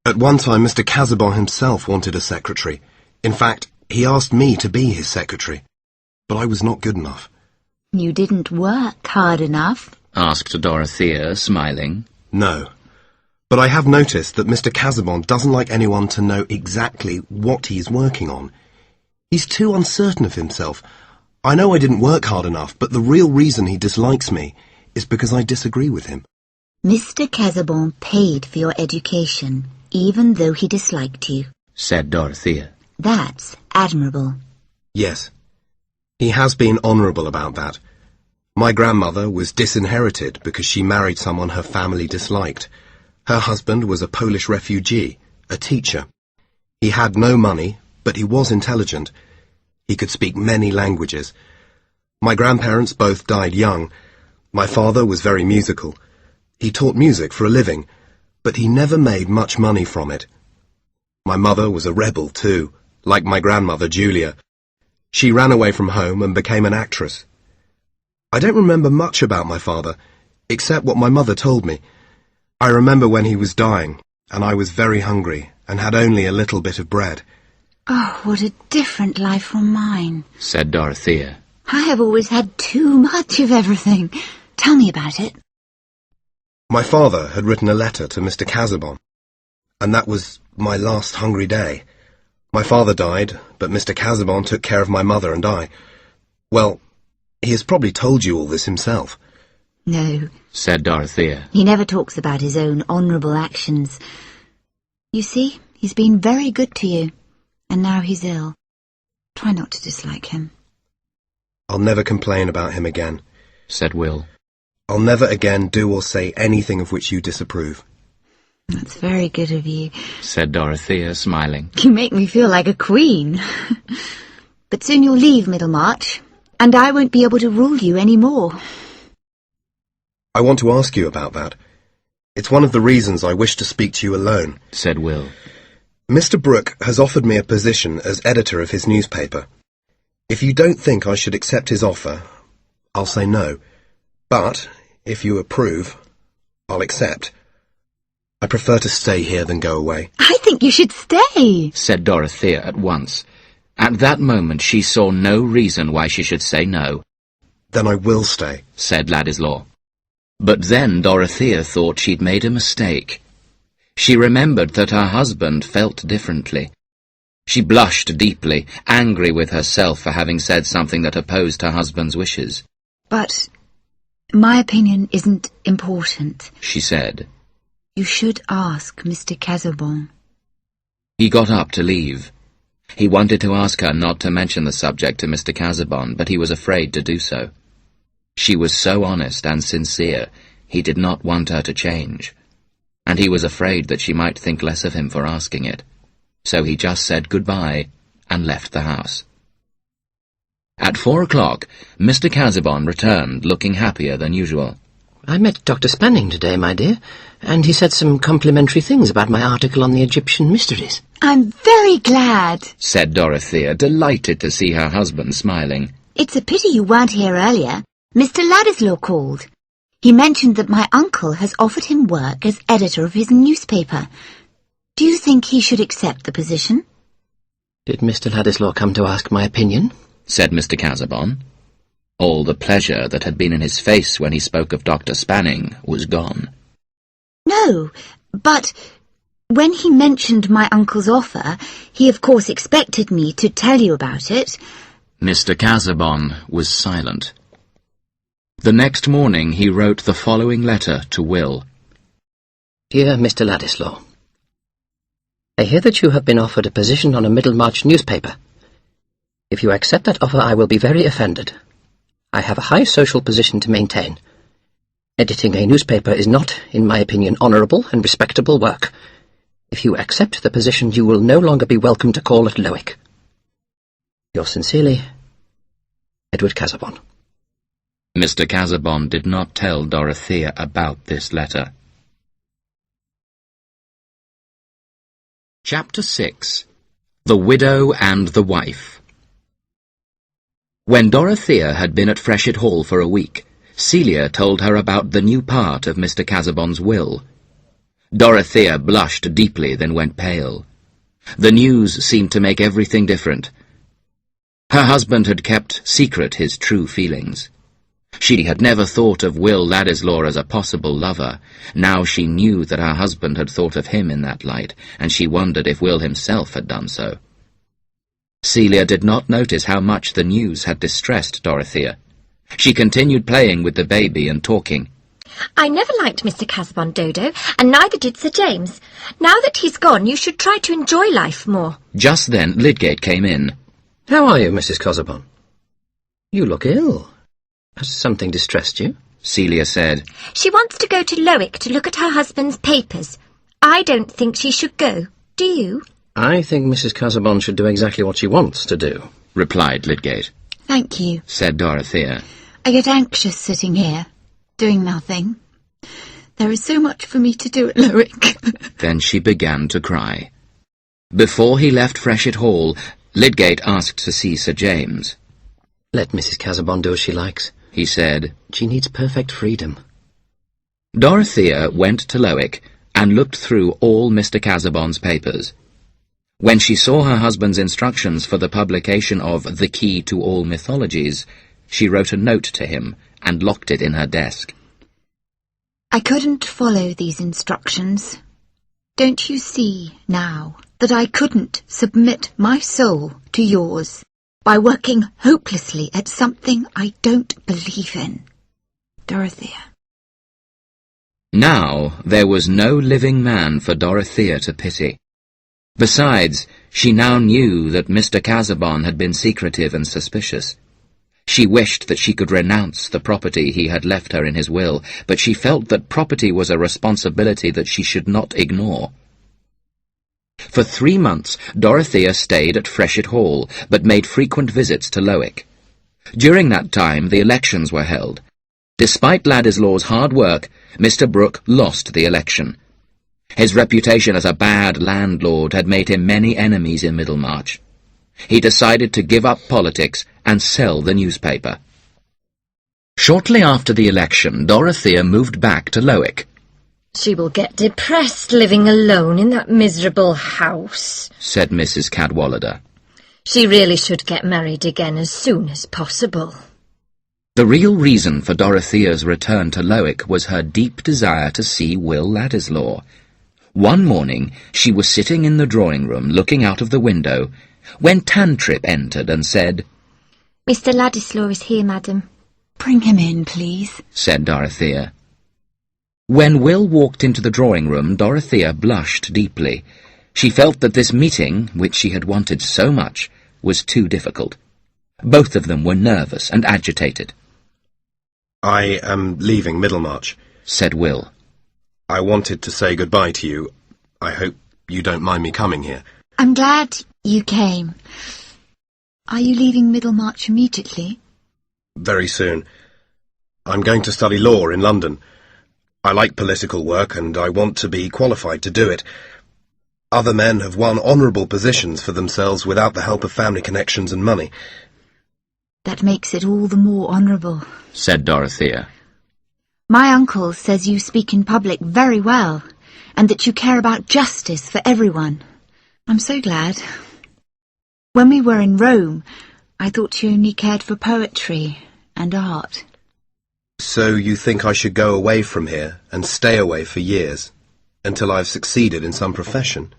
At one time Mr. Casaubon himself wanted a secretary. In fact, he asked me to be his secretary. But I was not good enough." "You didn't work hard enough?" asked Dorothea, smiling. "No. But I have noticed that Mr. Casaubon doesn't like anyone to know exactly what he's working on. He's too uncertain of himself. I know I didn't work hard enough, but the real reason he dislikes me is because I disagree with him." "Mr. Casaubon paid for your education, even though he disliked you," said Dorothea. "That's admirable." "Yes. He has been honourable about that. My grandmother was disinherited because she married someone her family disliked. Her husband was a Polish refugee, a teacher. He had no money, but he was intelligent. He could speak many languages. My grandparents both died young. My father was very musical. He taught music for a living, but he never made much money from it. My mother was a rebel too, like my grandmother Julia. She ran away from home and became an actress. I don't remember much about my father, except what my mother told me. I remember when he was dying, and I was very hungry and had only a little bit of bread. Oh, what a different life from mine, said Dorothea. I have always had too much of everything. Tell me about it. My father had written a letter to Mr. Casaubon, and that was my last hungry day. My father died, but Mr. Casaubon took care of my mother and I. Well, he has probably told you all this himself. No, said Dorothea. He never talks about his own honourable actions. You see, he's been very good to you, and now he's ill. Try not to dislike him. I'll never complain about him again, said Will. I'll never again do or say anything of which you disapprove. That's very good of you, said Dorothea, smiling. You make me feel like a queen. But soon you'll leave Middlemarch, and I won't be able to rule you any more. I want to ask you about that. It's one of the reasons I wish to speak to you alone, said Will. Mr. Brooke has offered me a position as editor of his newspaper. If you don't think I should accept his offer, I'll say no. But, if you approve, I'll accept. I prefer to stay here than go away. I think you should stay, said Dorothea at once. At that moment she saw no reason why she should say no. Then I will stay, said Ladislaw. But then Dorothea thought she'd made a mistake. She remembered that her husband felt differently. She blushed deeply, angry with herself for having said something that opposed her husband's wishes. But my opinion isn't important, she said. You should ask Mr. Casaubon. He got up to leave. He wanted to ask her not to mention the subject to Mr. Casaubon, but he was afraid to do so. She was so honest and sincere, he did not want her to change. And he was afraid that she might think less of him for asking it. So he just said goodbye and left the house. At 4 o'clock, Mr. Casaubon returned, looking happier than usual. I met Dr. Spanning today, my dear, and he said some complimentary things about my article on the Egyptian mysteries. I'm very glad, said Dorothea, delighted to see her husband smiling. It's a pity you weren't here earlier. Mr. Ladislaw called. He mentioned that my uncle has offered him work as editor of his newspaper. Do you think he should accept the position? Did Mr. Ladislaw come to ask my opinion? Said Mr. Casaubon. All the pleasure that had been in his face when he spoke of Dr. Spanning was gone. No, but when he mentioned my uncle's offer, he of course expected me to tell you about it. Mr. Casaubon was silent. The next morning he wrote the following letter to Will. Dear Mr. Ladislaw, I hear that you have been offered a position on a Middlemarch newspaper. If you accept that offer, I will be very offended. I have a high social position to maintain. Editing a newspaper is not, in my opinion, honourable and respectable work. If you accept the position, you will no longer be welcome to call at Loic. Yours sincerely, Edward Casaubon. Mr. Casaubon did not tell Dorothea about this letter. Chapter 6. The Widow and the Wife. When Dorothea had been at Freshitt Hall for a week, Celia told her about the new part of Mr. Casaubon's will. Dorothea blushed deeply, then went pale. The news seemed to make everything different. Her husband had kept secret his true feelings. She had never thought of Will Ladislaw as a possible lover. Now she knew that her husband had thought of him in that light, and she wondered if Will himself had done so. Celia did not notice how much the news had distressed Dorothea. She continued playing with the baby and talking. I never liked Mr. Casaubon, Dodo, and neither did Sir James. Now that he's gone, you should try to enjoy life more. Just then Lydgate came in. How are you, Mrs. Casaubon? You look ill. Has something distressed you? Celia said. She wants to go to Loic to look at her husband's papers. I don't think she should go. Do you? I think Mrs. Casaubon should do exactly what she wants to do, replied Lydgate. Thank you, said Dorothea. I get anxious sitting here, doing nothing. There is so much for me to do at Loic. Then she began to cry. Before he left Freshitt Hall, Lydgate asked to see Sir James. Let Mrs. Casaubon do as she likes, he said. She needs perfect freedom. Dorothea went to Loic and looked through all Mr. Casaubon's papers. When she saw her husband's instructions for the publication of The Key to All Mythologies, she wrote a note to him and locked it in her desk. I couldn't follow these instructions. Don't you see now that I couldn't submit my soul to yours by working hopelessly at something I don't believe in? Dorothea. Now there was no living man for Dorothea to pity. Besides, she now knew that Mr. Casaubon had been secretive and suspicious. She wished that she could renounce the property he had left her in his will, but she felt that property was a responsibility that she should not ignore. For 3 months, Dorothea stayed at Freshitt Hall, but made frequent visits to Loic. During that time, the elections were held. Despite Ladislaw's hard work, Mr. Brooke lost the election. His reputation as a bad landlord had made him many enemies in Middlemarch. He decided to give up politics and sell the newspaper. Shortly after the election, Dorothea moved back to Loic. She will get depressed living alone in that miserable house, said Mrs. Cadwallader. She really should get married again as soon as possible. The real reason for Dorothea's return to Loic was her deep desire to see Will Ladislaw. One morning she was sitting in the drawing-room looking out of the window when Tantrip entered and said, Mr. Ladislaw is here, madam. Bring him in, please, said Dorothea. When Will walked into the drawing-room, Dorothea blushed deeply. She felt that this meeting, which she had wanted so much, was too difficult. Both of them were nervous and agitated. I am leaving Middlemarch, said Will. I wanted to say goodbye to you. I hope you don't mind me coming here. I'm glad you came. Are you leaving Middlemarch immediately? Very soon. I'm going to study law in London. I like political work and I want to be qualified to do it. Other men have won honourable positions for themselves without the help of family connections and money. That makes it all the more honourable, said Dorothea. My uncle says you speak in public very well, and that you care about justice for everyone. I'm so glad. When we were in Rome, I thought you only cared for poetry and art. So you think I should go away from here and stay away for years, until I've succeeded in some profession?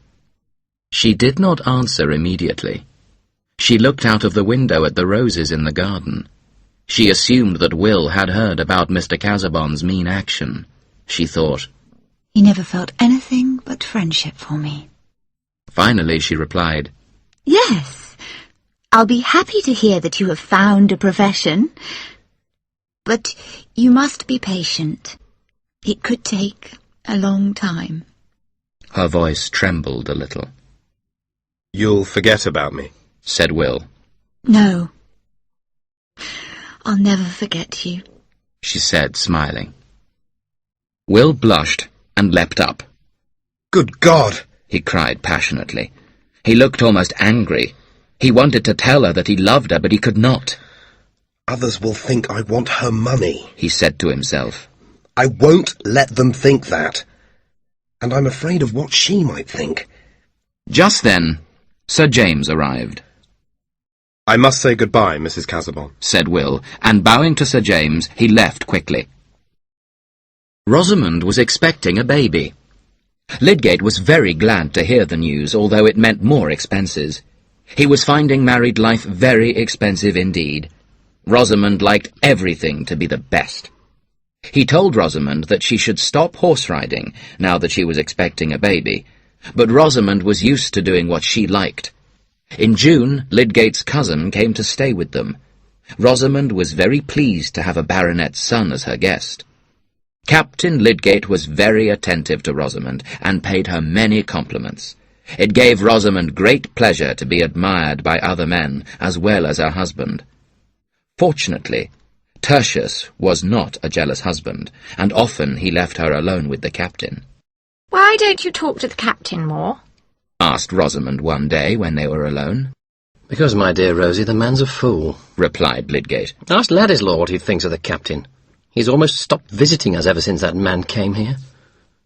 She did not answer immediately. She looked out of the window at the roses in the garden. She assumed that Will had heard about Mr. Casaubon's mean action. She thought, He never felt anything but friendship for me. Finally she replied, Yes, I'll be happy to hear that you have found a profession. But you must be patient. It could take a long time. Her voice trembled a little. You'll forget about me, said Will. No. I'll never forget you, she said, smiling. Will blushed and leapt up. Good God! He cried passionately. He looked almost angry. He wanted to tell her that he loved her, but he could not. Others will think I want her money, he said to himself. I won't let them think that. And I'm afraid of what she might think. Just then, Sir James arrived. I must say goodbye, Mrs. Casaubon, said Will, and bowing to Sir James, he left quickly. Rosamond was expecting a baby. Lydgate was very glad to hear the news, although it meant more expenses. He was finding married life very expensive indeed. Rosamond liked everything to be the best. He told Rosamond that she should stop horse-riding, now that she was expecting a baby, but Rosamond was used to doing what she liked. In June, Lydgate's cousin came to stay with them. Rosamond was very pleased to have a baronet's son as her guest. Captain Lydgate was very attentive to Rosamond, and paid her many compliments. It gave Rosamond great pleasure to be admired by other men, as well as her husband. Fortunately, Tertius was not a jealous husband, and often he left her alone with the captain. Why don't you talk to the captain more? Asked Rosamond one day when they were alone. Because, my dear Rosie, the man's a fool, replied Lydgate. Ask Ladislaw what he thinks of the captain. He's almost stopped visiting us ever since that man came here.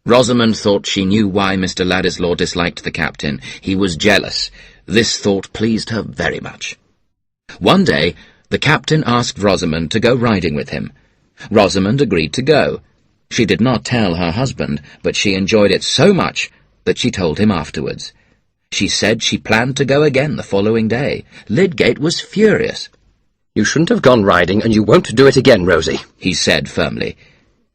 Rosamond thought she knew why Mr. Ladislaw disliked the captain. He was jealous. This thought pleased her very much. One day, the captain asked Rosamond to go riding with him. Rosamond agreed to go. She did not tell her husband, but she enjoyed it so much that she told him afterwards. She said she planned to go again the following day. Lydgate was furious. "You shouldn't have gone riding, and you won't do it again, Rosie," he said firmly.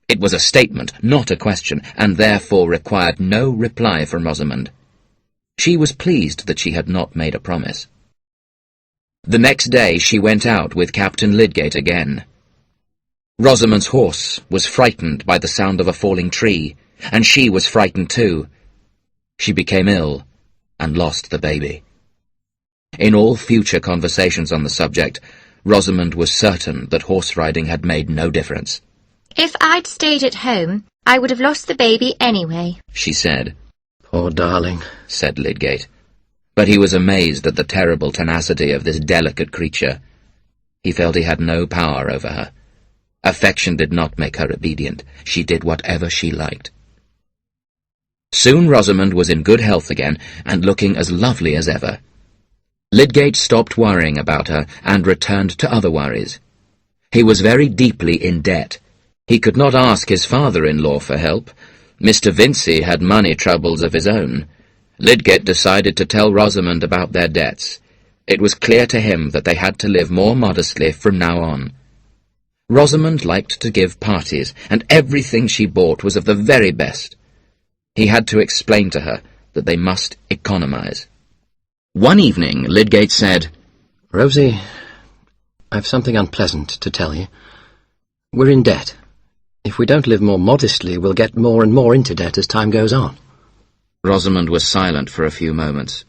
It was a statement, not a question, and therefore required no reply from Rosamond. She was pleased that she had not made a promise. The next day she went out with Captain Lydgate again. Rosamond's horse was frightened by the sound of a falling tree, and she was frightened too. She became ill and lost the baby. In all future conversations on the subject, Rosamond was certain that horse riding had made no difference. "If I'd stayed at home, I would have lost the baby anyway," she said. "Poor darling," said Lydgate. But he was amazed at the terrible tenacity of this delicate creature. He felt he had no power over her. Affection did not make her obedient. She did whatever she liked. Soon Rosamond was in good health again, and looking as lovely as ever. Lydgate stopped worrying about her, and returned to other worries. He was very deeply in debt. He could not ask his father-in-law for help. Mr. Vincey had money troubles of his own. Lydgate decided to tell Rosamond about their debts. It was clear to him that they had to live more modestly from now on. Rosamond liked to give parties, and everything she bought was of the very best. He had to explain to her that they must economize. One evening, Lydgate said, "Rosie, I've something unpleasant to tell you. We're in debt. If we don't live more modestly, we'll get more and more into debt as time goes on." Rosamond was silent for a few moments.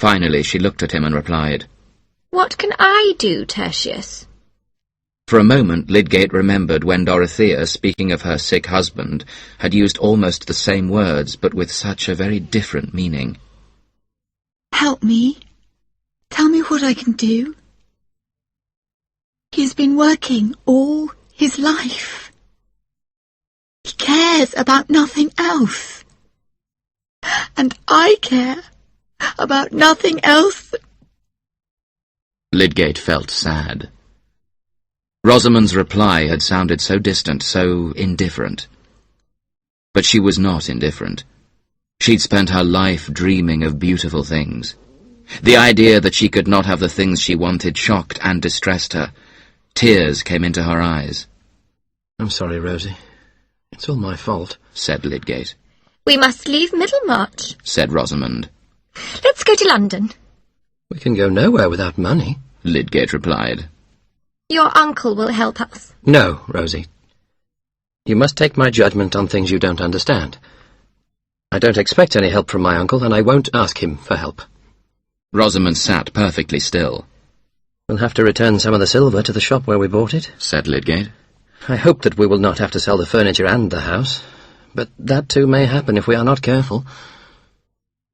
Finally, she looked at him and replied, "What can I do, Tertius?" For a moment, Lydgate remembered when Dorothea, speaking of her sick husband, had used almost the same words, but with such a very different meaning. Help me. Tell me what I can do. He has been working all his life. He cares about nothing else. And I care about nothing else. Lydgate felt sad. Rosamond's reply had sounded so distant, so indifferent. But she was not indifferent. She'd spent her life dreaming of beautiful things. The idea that she could not have the things she wanted shocked and distressed her. Tears came into her eyes. "I'm sorry, Rosie. It's all my fault," said Lydgate. "We must leave Middlemarch," said Rosamond. "Let's go to London." "We can go nowhere without money," Lydgate replied. "Your uncle will help us." "No, Rosie. You must take my judgment on things you don't understand. I don't expect any help from my uncle, and I won't ask him for help." Rosamond sat perfectly still. "We'll have to return some of the silver to the shop where we bought it," said Lydgate. "I hope that we will not have to sell the furniture and the house, but that too may happen if we are not careful.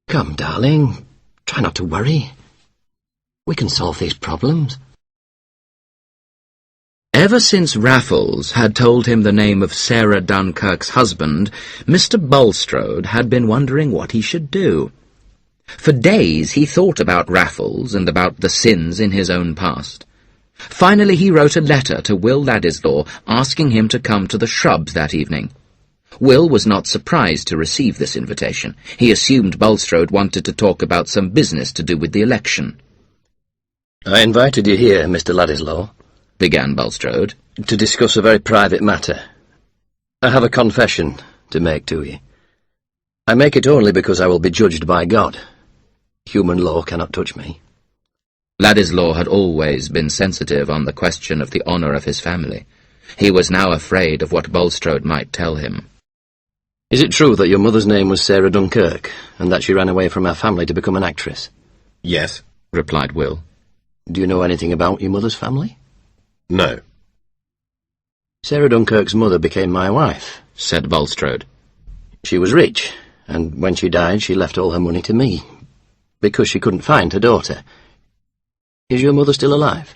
Come, darling, try not to worry. We can solve these problems." Ever since Raffles had told him the name of Sarah Dunkirk's husband, Mr. Bulstrode had been wondering what he should do. For days he thought about Raffles and about the sins in his own past. Finally he wrote a letter to Will Ladislaw asking him to come to the Shrubs that evening. Will was not surprised to receive this invitation. He assumed Bulstrode wanted to talk about some business to do with the election. "I invited you here, Mr. Ladislaw," began Bulstrode, "to discuss a very private matter. I have a confession to make to you. I make it only because I will be judged by God. Human law cannot touch me." Ladislaw had always been sensitive on the question of the honour of his family. He was now afraid of what Bulstrode might tell him. "Is it true that your mother's name was Sarah Dunkirk, and that she ran away from her family to become an actress?" Yes. replied Will. "Do you know anything about your mother's family?" No. "Sarah Dunkirk's mother became my wife," said Bulstrode. "She was rich, and when she died she left all her money to me, because she couldn't find her daughter. Is your mother still alive?"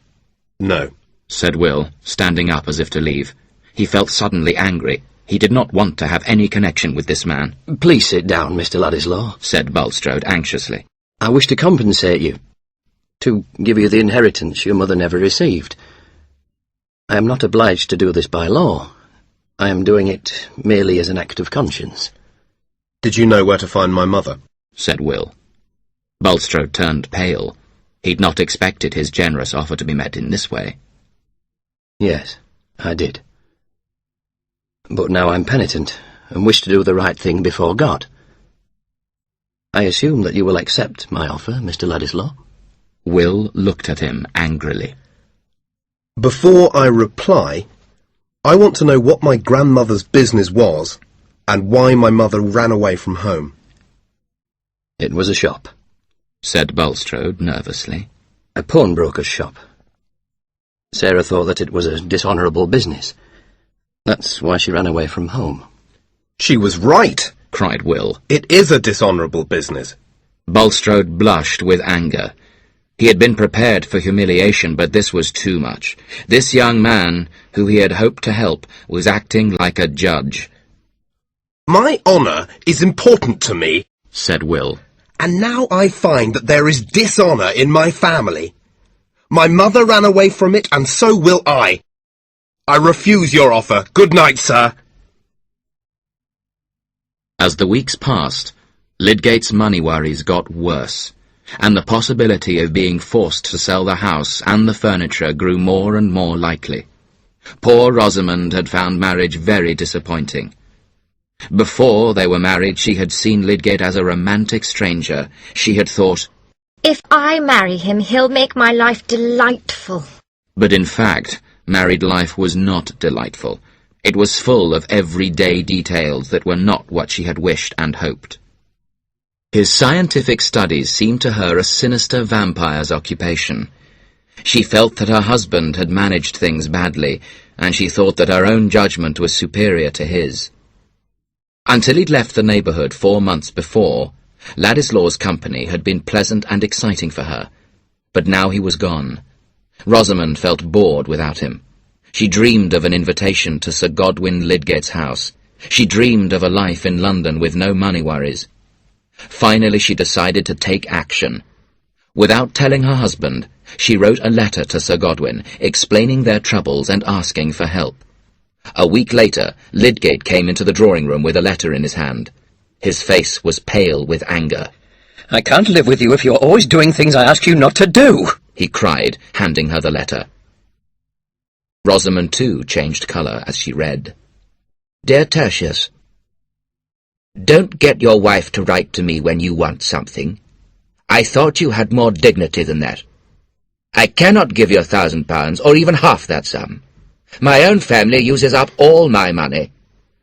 No. said Will, standing up as if to leave. He felt suddenly angry. He did not want to have any connection with this man. Please sit down, Mr. Ladislaw, said Bulstrode anxiously. I wish to compensate you, to give you the inheritance your mother never received. I am not obliged to do this by law. I am doing it merely as an act of conscience. Did you know where to find my mother? Said Will. Bulstrode turned pale. He'd not expected his generous offer to be met in this way. Yes, I did. But now I'm penitent, and wish to do the right thing before God. I assume that you will accept my offer, Mr. Ladislaw? Will looked at him angrily. Before I reply, I want to know what my grandmother's business was, and why my mother ran away from home. It was a shop, said Bulstrode nervously. A pawnbroker's shop. Sarah thought that it was a dishonourable business. That's why she ran away from home. She was right, cried Will. It is a dishonourable business. Bulstrode blushed with anger. He had been prepared for humiliation, but this was too much. This young man, who he had hoped to help, was acting like a judge. My honour is important to me, said Will. And now I find that there is dishonour in my family. My mother ran away from it, and so will I. I refuse your offer. Good night, sir. As the weeks passed, Lydgate's money worries got worse, and the possibility of being forced to sell the house and the furniture grew more and more likely. Poor Rosamond had found marriage very disappointing. Before they were married, she had seen Lydgate as a romantic stranger. She had thought, if I marry him, he'll make my life delightful. But in fact, married life was not delightful. It was full of everyday details that were not what she had wished and hoped. His scientific studies seemed to her a sinister vampire's occupation. She felt that her husband had managed things badly, and she thought that her own judgment was superior to his. Until he'd left the neighbourhood 4 months before, Ladislaw's company had been pleasant and exciting for her, but now he was gone. Rosamond felt bored without him. She dreamed of an invitation to Sir Godwin Lydgate's house. She dreamed of a life in London with no money worries. Finally she decided to take action. Without telling her husband, she wrote a letter to Sir Godwin, explaining their troubles and asking for help. A week later, Lydgate came into the drawing-room with a letter in his hand. His face was pale with anger. I can't live with you if you're always doing things I ask you not to do, he cried, handing her the letter. Rosamond, too, changed colour as she read. Dear Tertius, don't get your wife to write to me when you want something. I thought you had more dignity than that. I cannot give you £1,000, or even half that sum. My own family uses up all my money.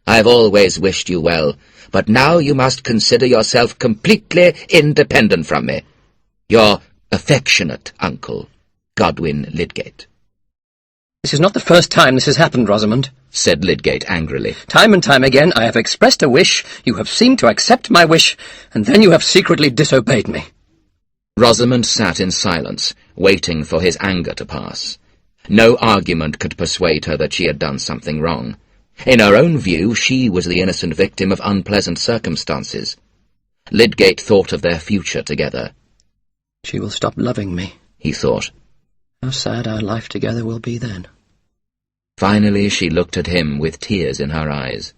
I've always wished you well, but now you must consider yourself completely independent from me. Your affectionate uncle, Godwin Lydgate. This is not the first time this has happened, Rosamond, said Lydgate angrily. Time and time again I have expressed a wish, you have seemed to accept my wish, and then you have secretly disobeyed me. Rosamond sat in silence, waiting for his anger to pass. No argument could persuade her that she had done something wrong. In her own view, she was the innocent victim of unpleasant circumstances. Lydgate thought of their future together. She will stop loving me, he thought. How sad our life together will be then. Finally she looked at him with tears in her eyes.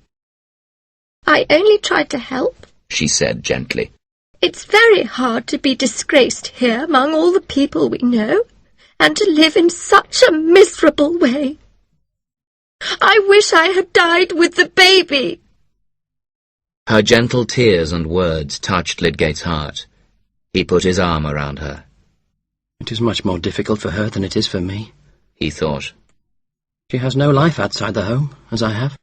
I only tried to help, she said gently. It's very hard to be disgraced here among all the people we know, and to live in such a miserable way. I wish I had died with the baby. Her gentle tears and words touched Lydgate's heart. He put his arm around her. It is much more difficult for her than it is for me, he thought. She has no life outside the home, as I have.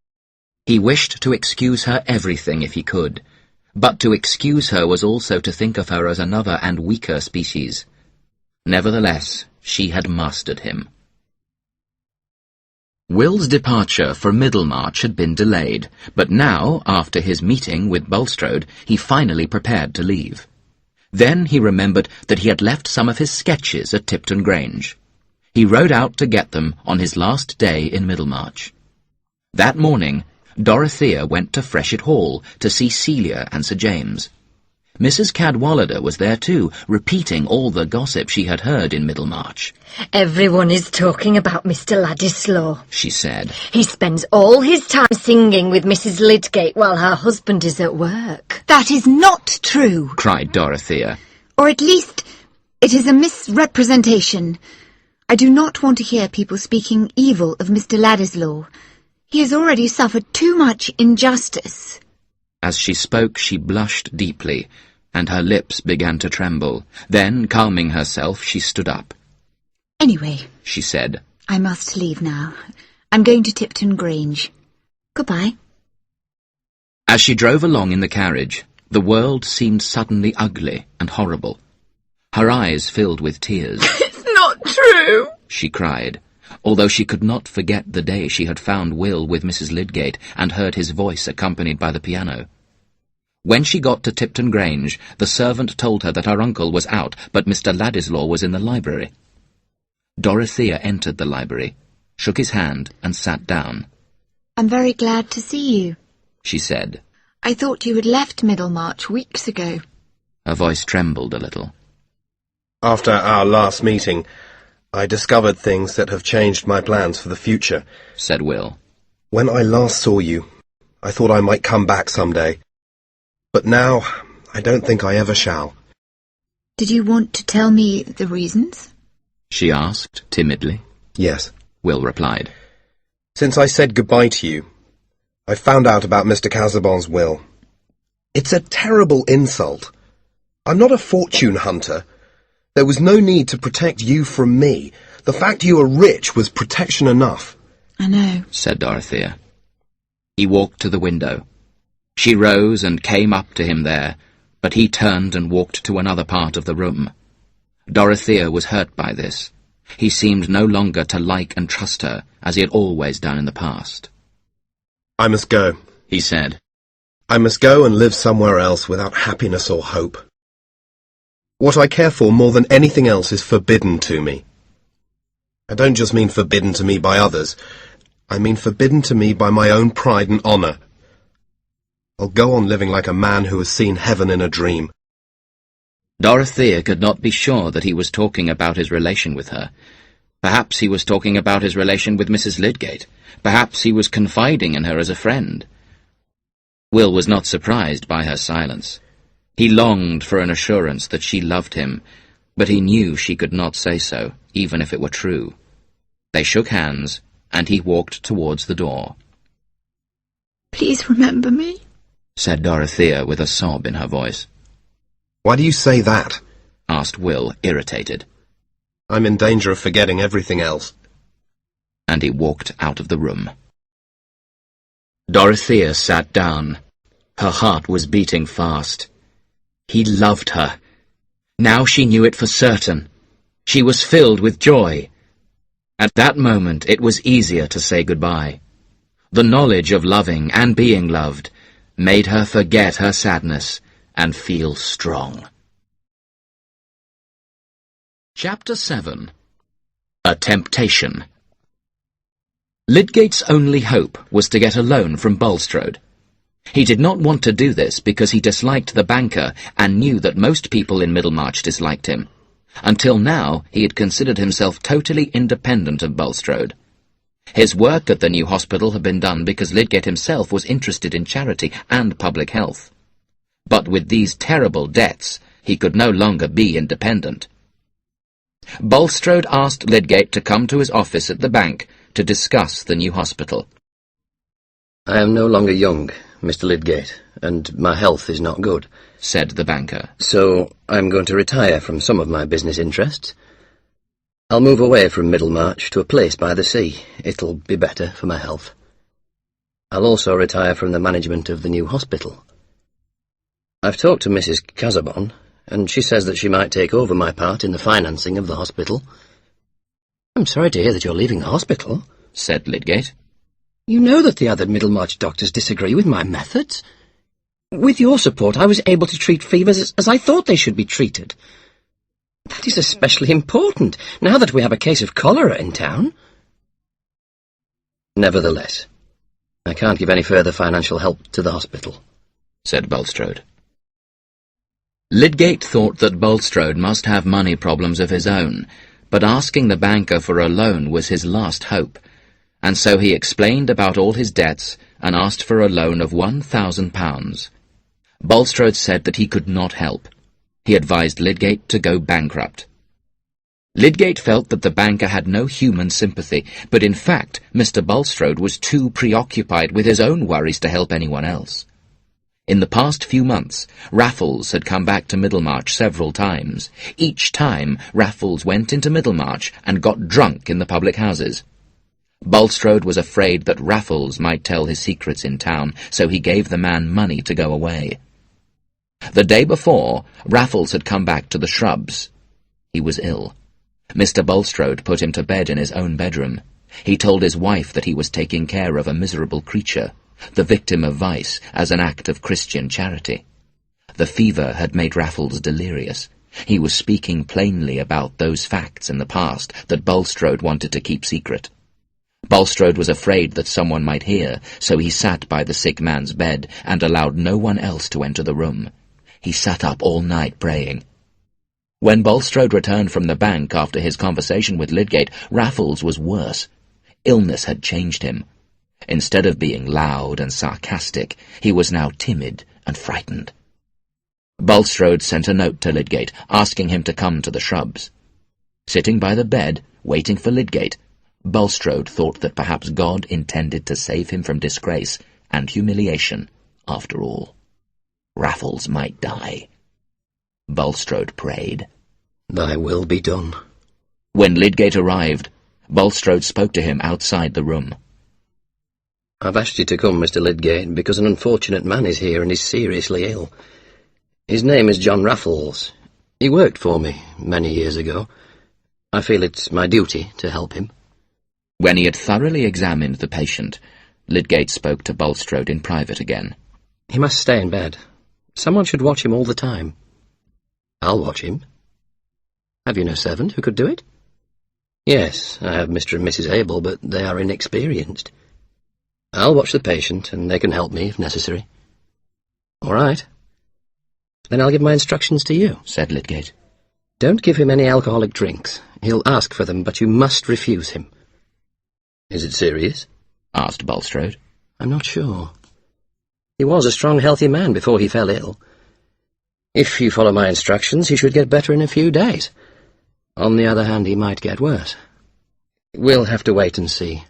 He wished to excuse her everything if he could, but to excuse her was also to think of her as another and weaker species. Nevertheless, she had mastered him. Will's departure for Middlemarch had been delayed, but now, after his meeting with Bulstrode, he finally prepared to leave. Then he remembered that he had left some of his sketches at Tipton Grange. He rode out to get them on his last day in Middlemarch. That morning, Dorothea went to Freshitt Hall to see Celia and Sir James. Mrs. Cadwallader was there too, repeating all the gossip she had heard in Middlemarch. Everyone is talking about Mr. Ladislaw, she said. He spends all his time singing with Mrs. Lydgate while her husband is at work. That is not true, cried Dorothea. or at least it is a misrepresentation. I do not want to hear people speaking evil of Mr. Ladislaw. He has already suffered too much injustice. As she spoke, she blushed deeply, and her lips began to tremble. Then, calming herself, she stood up. Anyway, she said, I must leave now. I'm going to Tipton Grange. Goodbye. As she drove along in the carriage, the world seemed suddenly ugly and horrible. Her eyes filled with tears. It's not true, she cried, although she could not forget the day she had found Will with Mrs. Lydgate and heard his voice accompanied by the piano. When she got to Tipton Grange, the servant told her that her uncle was out, but Mr. Ladislaw was in the library. Dorothea entered the library, shook his hand, and sat down. I'm very glad to see you, she said. I thought you had left Middlemarch weeks ago. Her voice trembled a little. After our last meeting, I discovered things that have changed my plans for the future, said Will. When I last saw you, I thought I might come back someday. But now, I don't think I ever shall. Did you want to tell me the reasons? She asked, timidly. Yes, Will replied. Since I said goodbye to you, I found out about Mr. Casaubon's will. It's a terrible insult. I'm not a fortune hunter. There was no need to protect you from me. The fact you were rich was protection enough. I know, said Dorothea. He walked to the window. She rose and came up to him there, but he turned and walked to another part of the room. Dorothea was hurt by this. He seemed no longer to like and trust her, as he had always done in the past. I must go, he said. I must go and live somewhere else without happiness or hope. What I care for more than anything else is forbidden to me. I don't just mean forbidden to me by others. I mean forbidden to me by my own pride and honour. I'll go on living like a man who has seen heaven in a dream. Dorothea could not be sure that he was talking about his relation with her. Perhaps he was talking about his relation with Mrs. Lydgate. Perhaps he was confiding in her as a friend. Will was not surprised by her silence. He longed for an assurance that she loved him, but he knew she could not say so, even if it were true. They shook hands, and he walked towards the door. Please remember me, said Dorothea with a sob in her voice. Why do you say that? Asked Will, irritated. I'm in danger of forgetting everything else. And he walked out of the room. Dorothea sat down. Her heart was beating fast. He loved her. Now she knew it for certain. She was filled with joy. At that moment it was easier to say goodbye. The knowledge of loving and being loved made her forget her sadness and feel strong. Chapter 7. A Temptation. Lydgate's only hope was to get a loan from Bulstrode. He did not want to do this because he disliked the banker and knew that most people in Middlemarch disliked him. Until now, he had considered himself totally independent of Bulstrode. His work at the new hospital had been done because Lydgate himself was interested in charity and public health. But with these terrible debts, he could no longer be independent. Bulstrode asked Lydgate to come to his office at the bank to discuss the new hospital. I am no longer young, Mr. Lydgate, and my health is not good, said the banker. So I'm going to retire from some of my business interests. I'll move away from Middlemarch to a place by the sea. It'll be better for my health. I'll also retire from the management of the new hospital. I've talked to Mrs. Casaubon, and she says that she might take over my part in the financing of the hospital. I'm sorry to hear that you're leaving the hospital, said Lydgate. You know that the other Middlemarch doctors disagree with my methods. With your support, I was able to treat fevers as I thought they should be treated. That is especially important, now that we have a case of cholera in town. Nevertheless, I can't give any further financial help to the hospital, said Bulstrode. Lydgate thought that Bulstrode must have money problems of his own, but asking the banker for a loan was his last hope, and so he explained about all his debts and asked for a loan of £1,000. Bulstrode said that he could not help. He advised Lydgate to go bankrupt. Lydgate felt that the banker had no human sympathy, but in fact Mr. Bulstrode was too preoccupied with his own worries to help anyone else. In the past few months, Raffles had come back to Middlemarch several times. Each time, Raffles went into Middlemarch and got drunk in the public houses. Bulstrode was afraid that Raffles might tell his secrets in town, so he gave the man money to go away. The day before, Raffles had come back to the Shrubs. He was ill. Mr. Bulstrode put him to bed in his own bedroom. He told his wife that he was taking care of a miserable creature, the victim of vice, as an act of Christian charity. The fever had made Raffles delirious. He was speaking plainly about those facts in the past that Bulstrode wanted to keep secret. Bulstrode was afraid that someone might hear, so he sat by the sick man's bed and allowed no one else to enter the room. He sat up all night praying. When Bulstrode returned from the bank after his conversation with Lydgate, Raffles was worse. Illness had changed him. Instead of being loud and sarcastic, he was now timid and frightened. Bulstrode sent a note to Lydgate, asking him to come to the Shrubs. Sitting by the bed, waiting for Lydgate, Bulstrode thought that perhaps God intended to save him from disgrace and humiliation, after all. Raffles might die. Bulstrode prayed. Thy will be done. When Lydgate arrived, Bulstrode spoke to him outside the room. I've asked you to come, Mr. Lydgate, because an unfortunate man is here and is seriously ill. His name is John Raffles. He worked for me many years ago. I feel it's my duty to help him. When he had thoroughly examined the patient, Lydgate spoke to Bulstrode in private again. He must stay in bed. Someone should watch him all the time. I'll watch him. Have you no servant who could do it? Yes, I have Mr. and Mrs. Abel, but they are inexperienced. I'll watch the patient, and they can help me if necessary. All right. Then I'll give my instructions to you, said Lydgate. Don't give him any alcoholic drinks. He'll ask for them, but you must refuse him. Is it serious? Asked Bulstrode. I'm not sure. He was a strong, healthy man before he fell ill. If you follow my instructions, he should get better in a few days. On the other hand, he might get worse. We'll have to wait and see.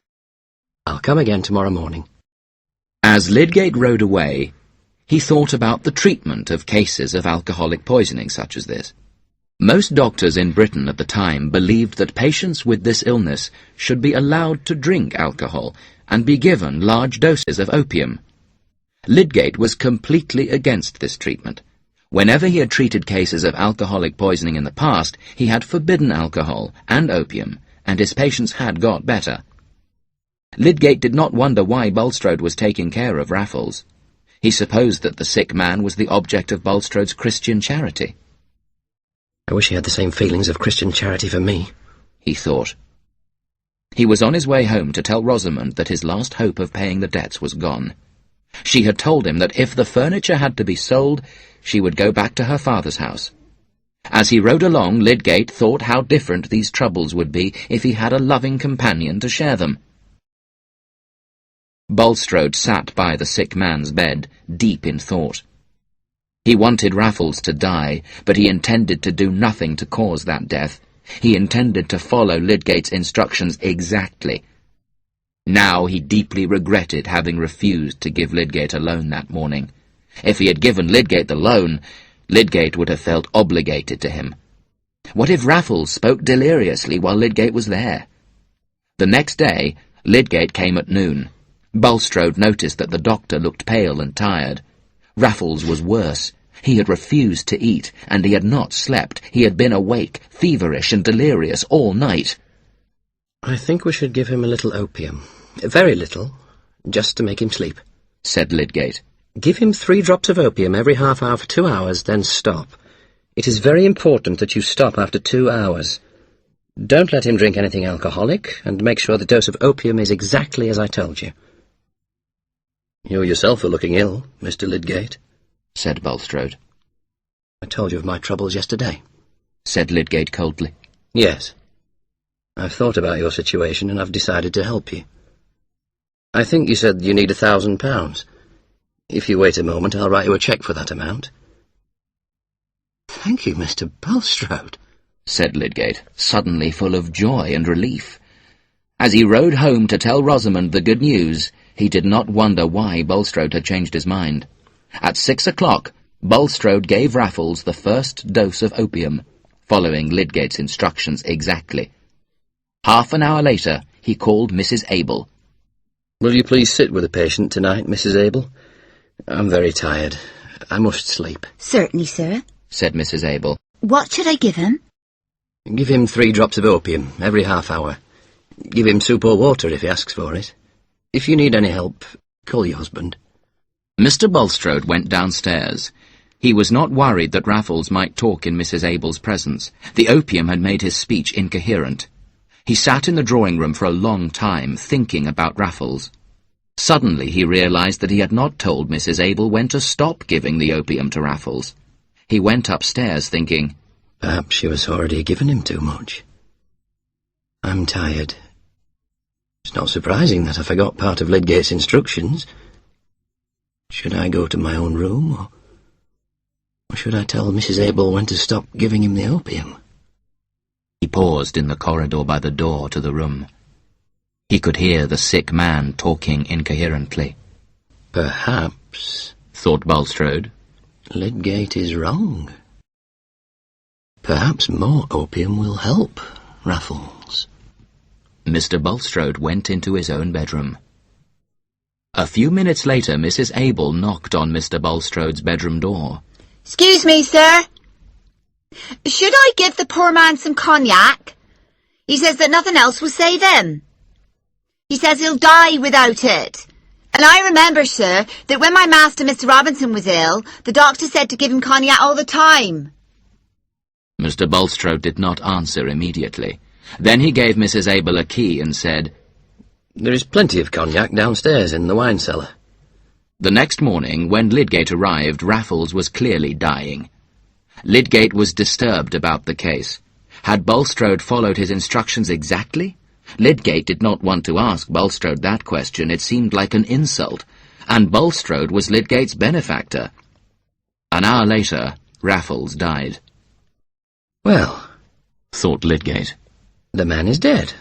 I'll come again tomorrow morning. As Lydgate rode away, he thought about the treatment of cases of alcoholic poisoning such as this. Most doctors in Britain at the time believed that patients with this illness should be allowed to drink alcohol and be given large doses of opium. Lydgate was completely against this treatment. Whenever he had treated cases of alcoholic poisoning in the past, he had forbidden alcohol and opium, and his patients had got better. Lydgate did not wonder why Bulstrode was taking care of Raffles. He supposed that the sick man was the object of Bulstrode's Christian charity. I wish he had the same feelings of Christian charity for me, he thought. He was on his way home to tell Rosamond that his last hope of paying the debts was gone. She had told him that if the furniture had to be sold, she would go back to her father's house. As he rode along, Lydgate thought how different these troubles would be if he had a loving companion to share them. Bulstrode sat by the sick man's bed, deep in thought. He wanted Raffles to die, but he intended to do nothing to cause that death. He intended to follow Lydgate's instructions exactly. Now he deeply regretted having refused to give Lydgate a loan that morning. If he had given Lydgate the loan, Lydgate would have felt obligated to him. What if Raffles spoke deliriously while Lydgate was there? The next day, Lydgate came at noon. Bulstrode noticed that the doctor looked pale and tired. Raffles was worse. He had refused to eat, and he had not slept. He had been awake, feverish and delirious all night. I think we should give him a little opium. Very little, just to make him sleep, said Lydgate. Give him 3 drops of opium every half hour for 2 hours, then stop. It is very important that you stop after 2 hours. Don't let him drink anything alcoholic, and make sure the dose of opium is exactly as I told you. You yourself are looking ill, Mr. Lydgate, said Bulstrode. I told you of my troubles yesterday, said Lydgate coldly. Yes. I've thought about your situation and I've decided to help you. I think you said you need £1,000. If you wait a moment, I'll write you a cheque for that amount. Thank you, Mr. Bulstrode, said Lydgate, suddenly full of joy and relief. As he rode home to tell Rosamond the good news, he did not wonder why Bulstrode had changed his mind. At 6 o'clock, Bulstrode gave Raffles the first dose of opium, following Lydgate's instructions exactly. Half an hour later, he called Mrs. Abel. Will you please sit with the patient tonight, Mrs. Abel? I'm very tired. I must sleep. Certainly, sir, said Mrs. Abel. What should I give him? Give him 3 drops of opium every half hour. Give him soup or water if he asks for it. If you need any help, call your husband. Mr. Bulstrode went downstairs. He was not worried that Raffles might talk in Mrs. Abel's presence. The opium had made his speech incoherent. He sat in the drawing-room for a long time, thinking about Raffles. Suddenly he realized that he had not told Mrs. Abel when to stop giving the opium to Raffles. He went upstairs thinking, perhaps she was already giving him too much. I'm tired. It's not surprising that I forgot part of Lydgate's instructions. Should I go to my own room, or should I tell Mrs. Abel when to stop giving him the opium? He paused in the corridor by the door to the room. He could hear the sick man talking incoherently. Perhaps, thought Bulstrode, Lydgate is wrong. Perhaps more opium will help Raffles. Mr. Bulstrode went into his own bedroom. A few minutes later, Mrs. Abel knocked on Mr. Bulstrode's bedroom door. Excuse me, sir. Should I give the poor man some cognac? He says that nothing else will save him. He says he'll die without it. And I remember, sir, that when my master, Mr. Robinson, was ill, the doctor said to give him cognac all the time. Mr. Bulstrode did not answer immediately. Then he gave Mrs. Abel a key and said, there is plenty of cognac downstairs in the wine cellar. The next morning, when Lydgate arrived, Raffles was clearly dying. Lydgate was disturbed about the case. Had Bulstrode followed his instructions exactly? Lydgate did not want to ask Bulstrode that question. It seemed like an insult. And Bulstrode was Lydgate's benefactor. An hour later, Raffles died. Well, thought Lydgate, the man is dead.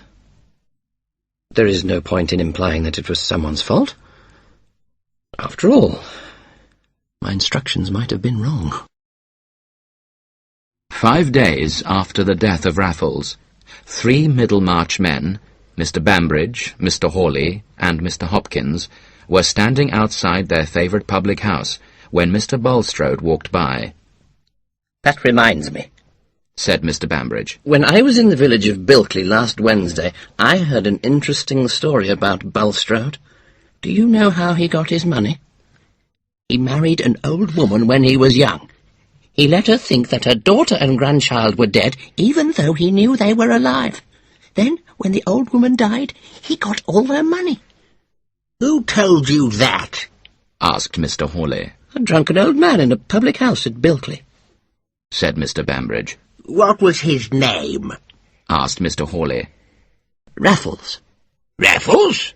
There is no point in implying that it was someone's fault. After all, my instructions might have been wrong. 5 days after the death of Raffles, 3 Middlemarch men, Mr. Bambridge, Mr. Hawley, and Mr. Hopkins, were standing outside their favourite public house when Mr. Bulstrode walked by. That reminds me, said Mr. Bambridge. When I was in the village of Bilkley last Wednesday, I heard an interesting story about Bulstrode. Do you know how he got his money? He married an old woman when he was young. He let her think that her daughter and grandchild were dead, even though he knew they were alive. Then, when the old woman died, he got all their money. Who told you that? Asked Mr. Hawley. A drunken old man in a public house at Bilkley, said Mr. Bambridge. What was his name? Asked Mr. Hawley. Raffles. Raffles?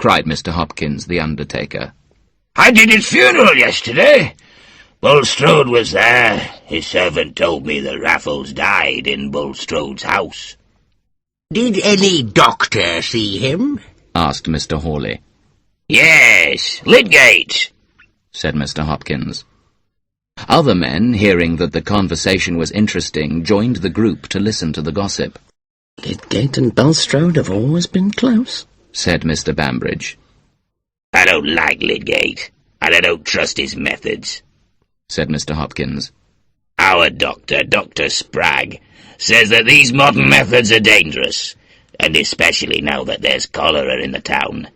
Cried Mr. Hopkins, the undertaker. I did his funeral yesterday. Bulstrode was there. His servant told me that Raffles died in Bulstrode's house. Did any doctor see him? Asked Mr. Hawley. Yes, Lydgate, said Mr. Hopkins. Other men, hearing that the conversation was interesting, joined the group to listen to the gossip. Lydgate and Bulstrode have always been close, said Mr. Bambridge. I don't like Lydgate, and I don't trust his methods, said Mr. Hopkins. Our doctor, Dr. Spragg, says that these modern methods are dangerous, and especially now that there's cholera in the town.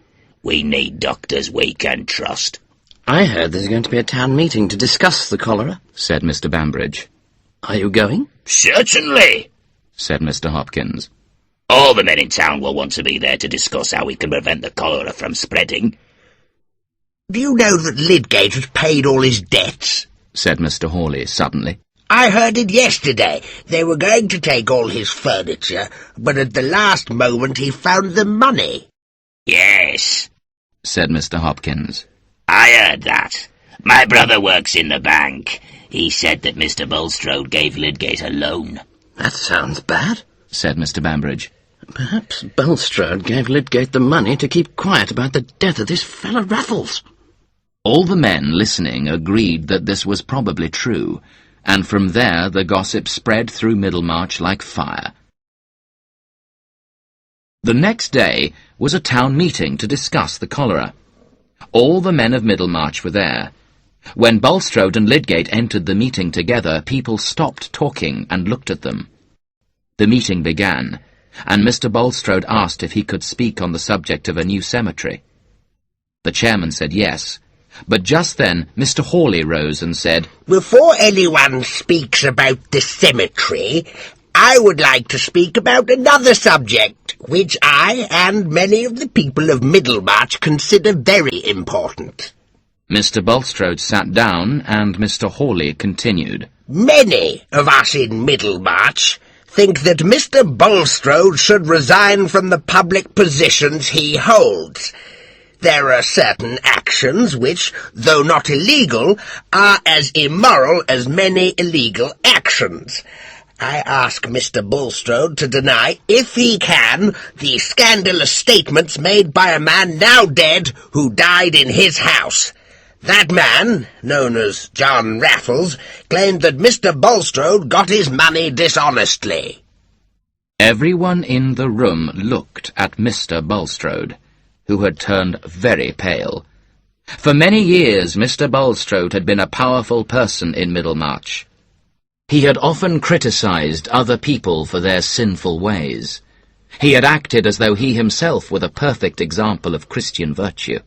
We need doctors we can trust. I heard there's going to be a town meeting to discuss the cholera, said Mr. Bambridge. Are you going? Certainly, said Mr. Hopkins. All the men in town will want to be there to discuss how we can prevent the cholera from spreading. Do you know that Lydgate has paid all his debts? Said Mr. Hawley suddenly. I heard it yesterday. They were going to take all his furniture, but at the last moment he found the money. Yes, said Mr. Hopkins. I heard that. My brother works in the bank. He said that Mr. Bulstrode gave Lydgate a loan. That sounds bad, said Mr. Bambridge. Perhaps Bulstrode gave Lydgate the money to keep quiet about the death of this fellow Raffles. All the men listening agreed that this was probably true, and from there the gossip spread through Middlemarch like fire. The next day was a town meeting to discuss the cholera. All the men of Middlemarch were there. When Bulstrode and Lydgate entered the meeting together, people stopped talking and looked at them. The meeting began, and Mr. Bulstrode asked if he could speak on the subject of a new cemetery. The chairman said yes, but just then Mr. Hawley rose and said, Before anyone speaks about the cemetery, I would like to speak about another subject, which I and many of the people of Middlemarch consider very important. Mr. Bulstrode sat down, and Mr. Hawley continued. Many of us in Middlemarch think that Mr. Bulstrode should resign from the public positions he holds. There are certain actions which, though not illegal, are as immoral as many illegal actions. I ask Mr. Bulstrode to deny, if he can, the scandalous statements made by a man now dead who died in his house. That man, known as John Raffles, claimed that Mr. Bulstrode got his money dishonestly. Everyone in the room looked at Mr. Bulstrode, who had turned very pale. For many years Mr. Bulstrode had been a powerful person in Middlemarch. He had often criticised other people for their sinful ways. He had acted as though he himself were the perfect example of Christian virtue.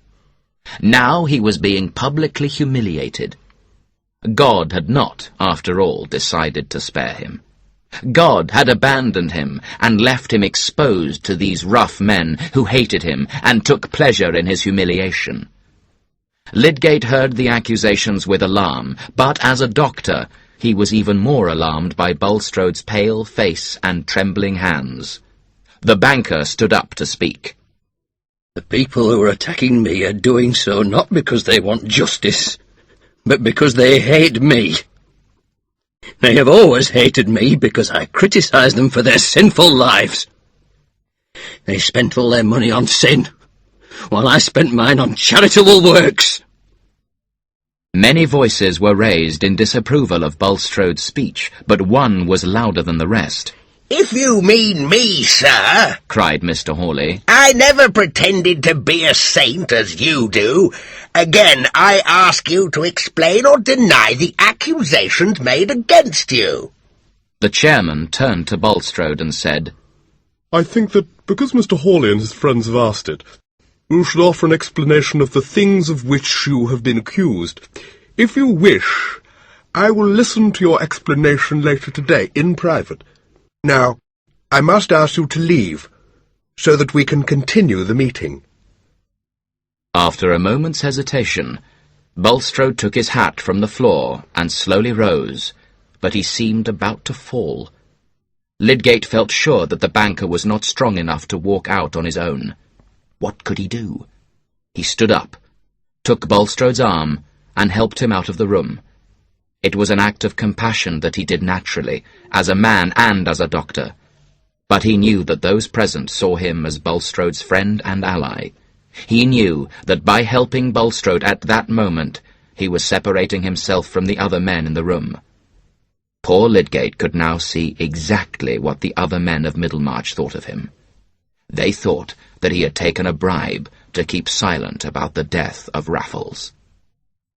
Now he was being publicly humiliated. God had not, after all, decided to spare him. God had abandoned him and left him exposed to these rough men who hated him and took pleasure in his humiliation. Lydgate heard the accusations with alarm, but as a doctor he was even more alarmed by Bulstrode's pale face and trembling hands. The banker stood up to speak. The people who are attacking me are doing so not because they want justice, but because they hate me. They have always hated me because I criticise them for their sinful lives. They spent all their money on sin, while I spent mine on charitable works. Many voices were raised in disapproval of Bulstrode's speech, but one was louder than the rest. If you mean me, sir, cried Mr. Hawley, I never pretended to be a saint as you do. Again, I ask you to explain or deny the accusations made against you. The chairman turned to Bulstrode and said, I think that because Mr. Hawley and his friends have asked it, you should offer an explanation of the things of which you have been accused. If you wish, I will listen to your explanation later today, in private. Now, I must ask you to leave, so that we can continue the meeting. After a moment's hesitation, Bulstrode took his hat from the floor and slowly rose, but he seemed about to fall. Lydgate felt sure that the banker was not strong enough to walk out on his own. What could he do? He stood up, took Bulstrode's arm, and helped him out of the room. It was an act of compassion that he did naturally, as a man and as a doctor. But he knew that those present saw him as Bulstrode's friend and ally. He knew that by helping Bulstrode at that moment, he was separating himself from the other men in the room. Poor Lydgate could now see exactly what the other men of Middlemarch thought of him. They thought that he had taken a bribe to keep silent about the death of Raffles.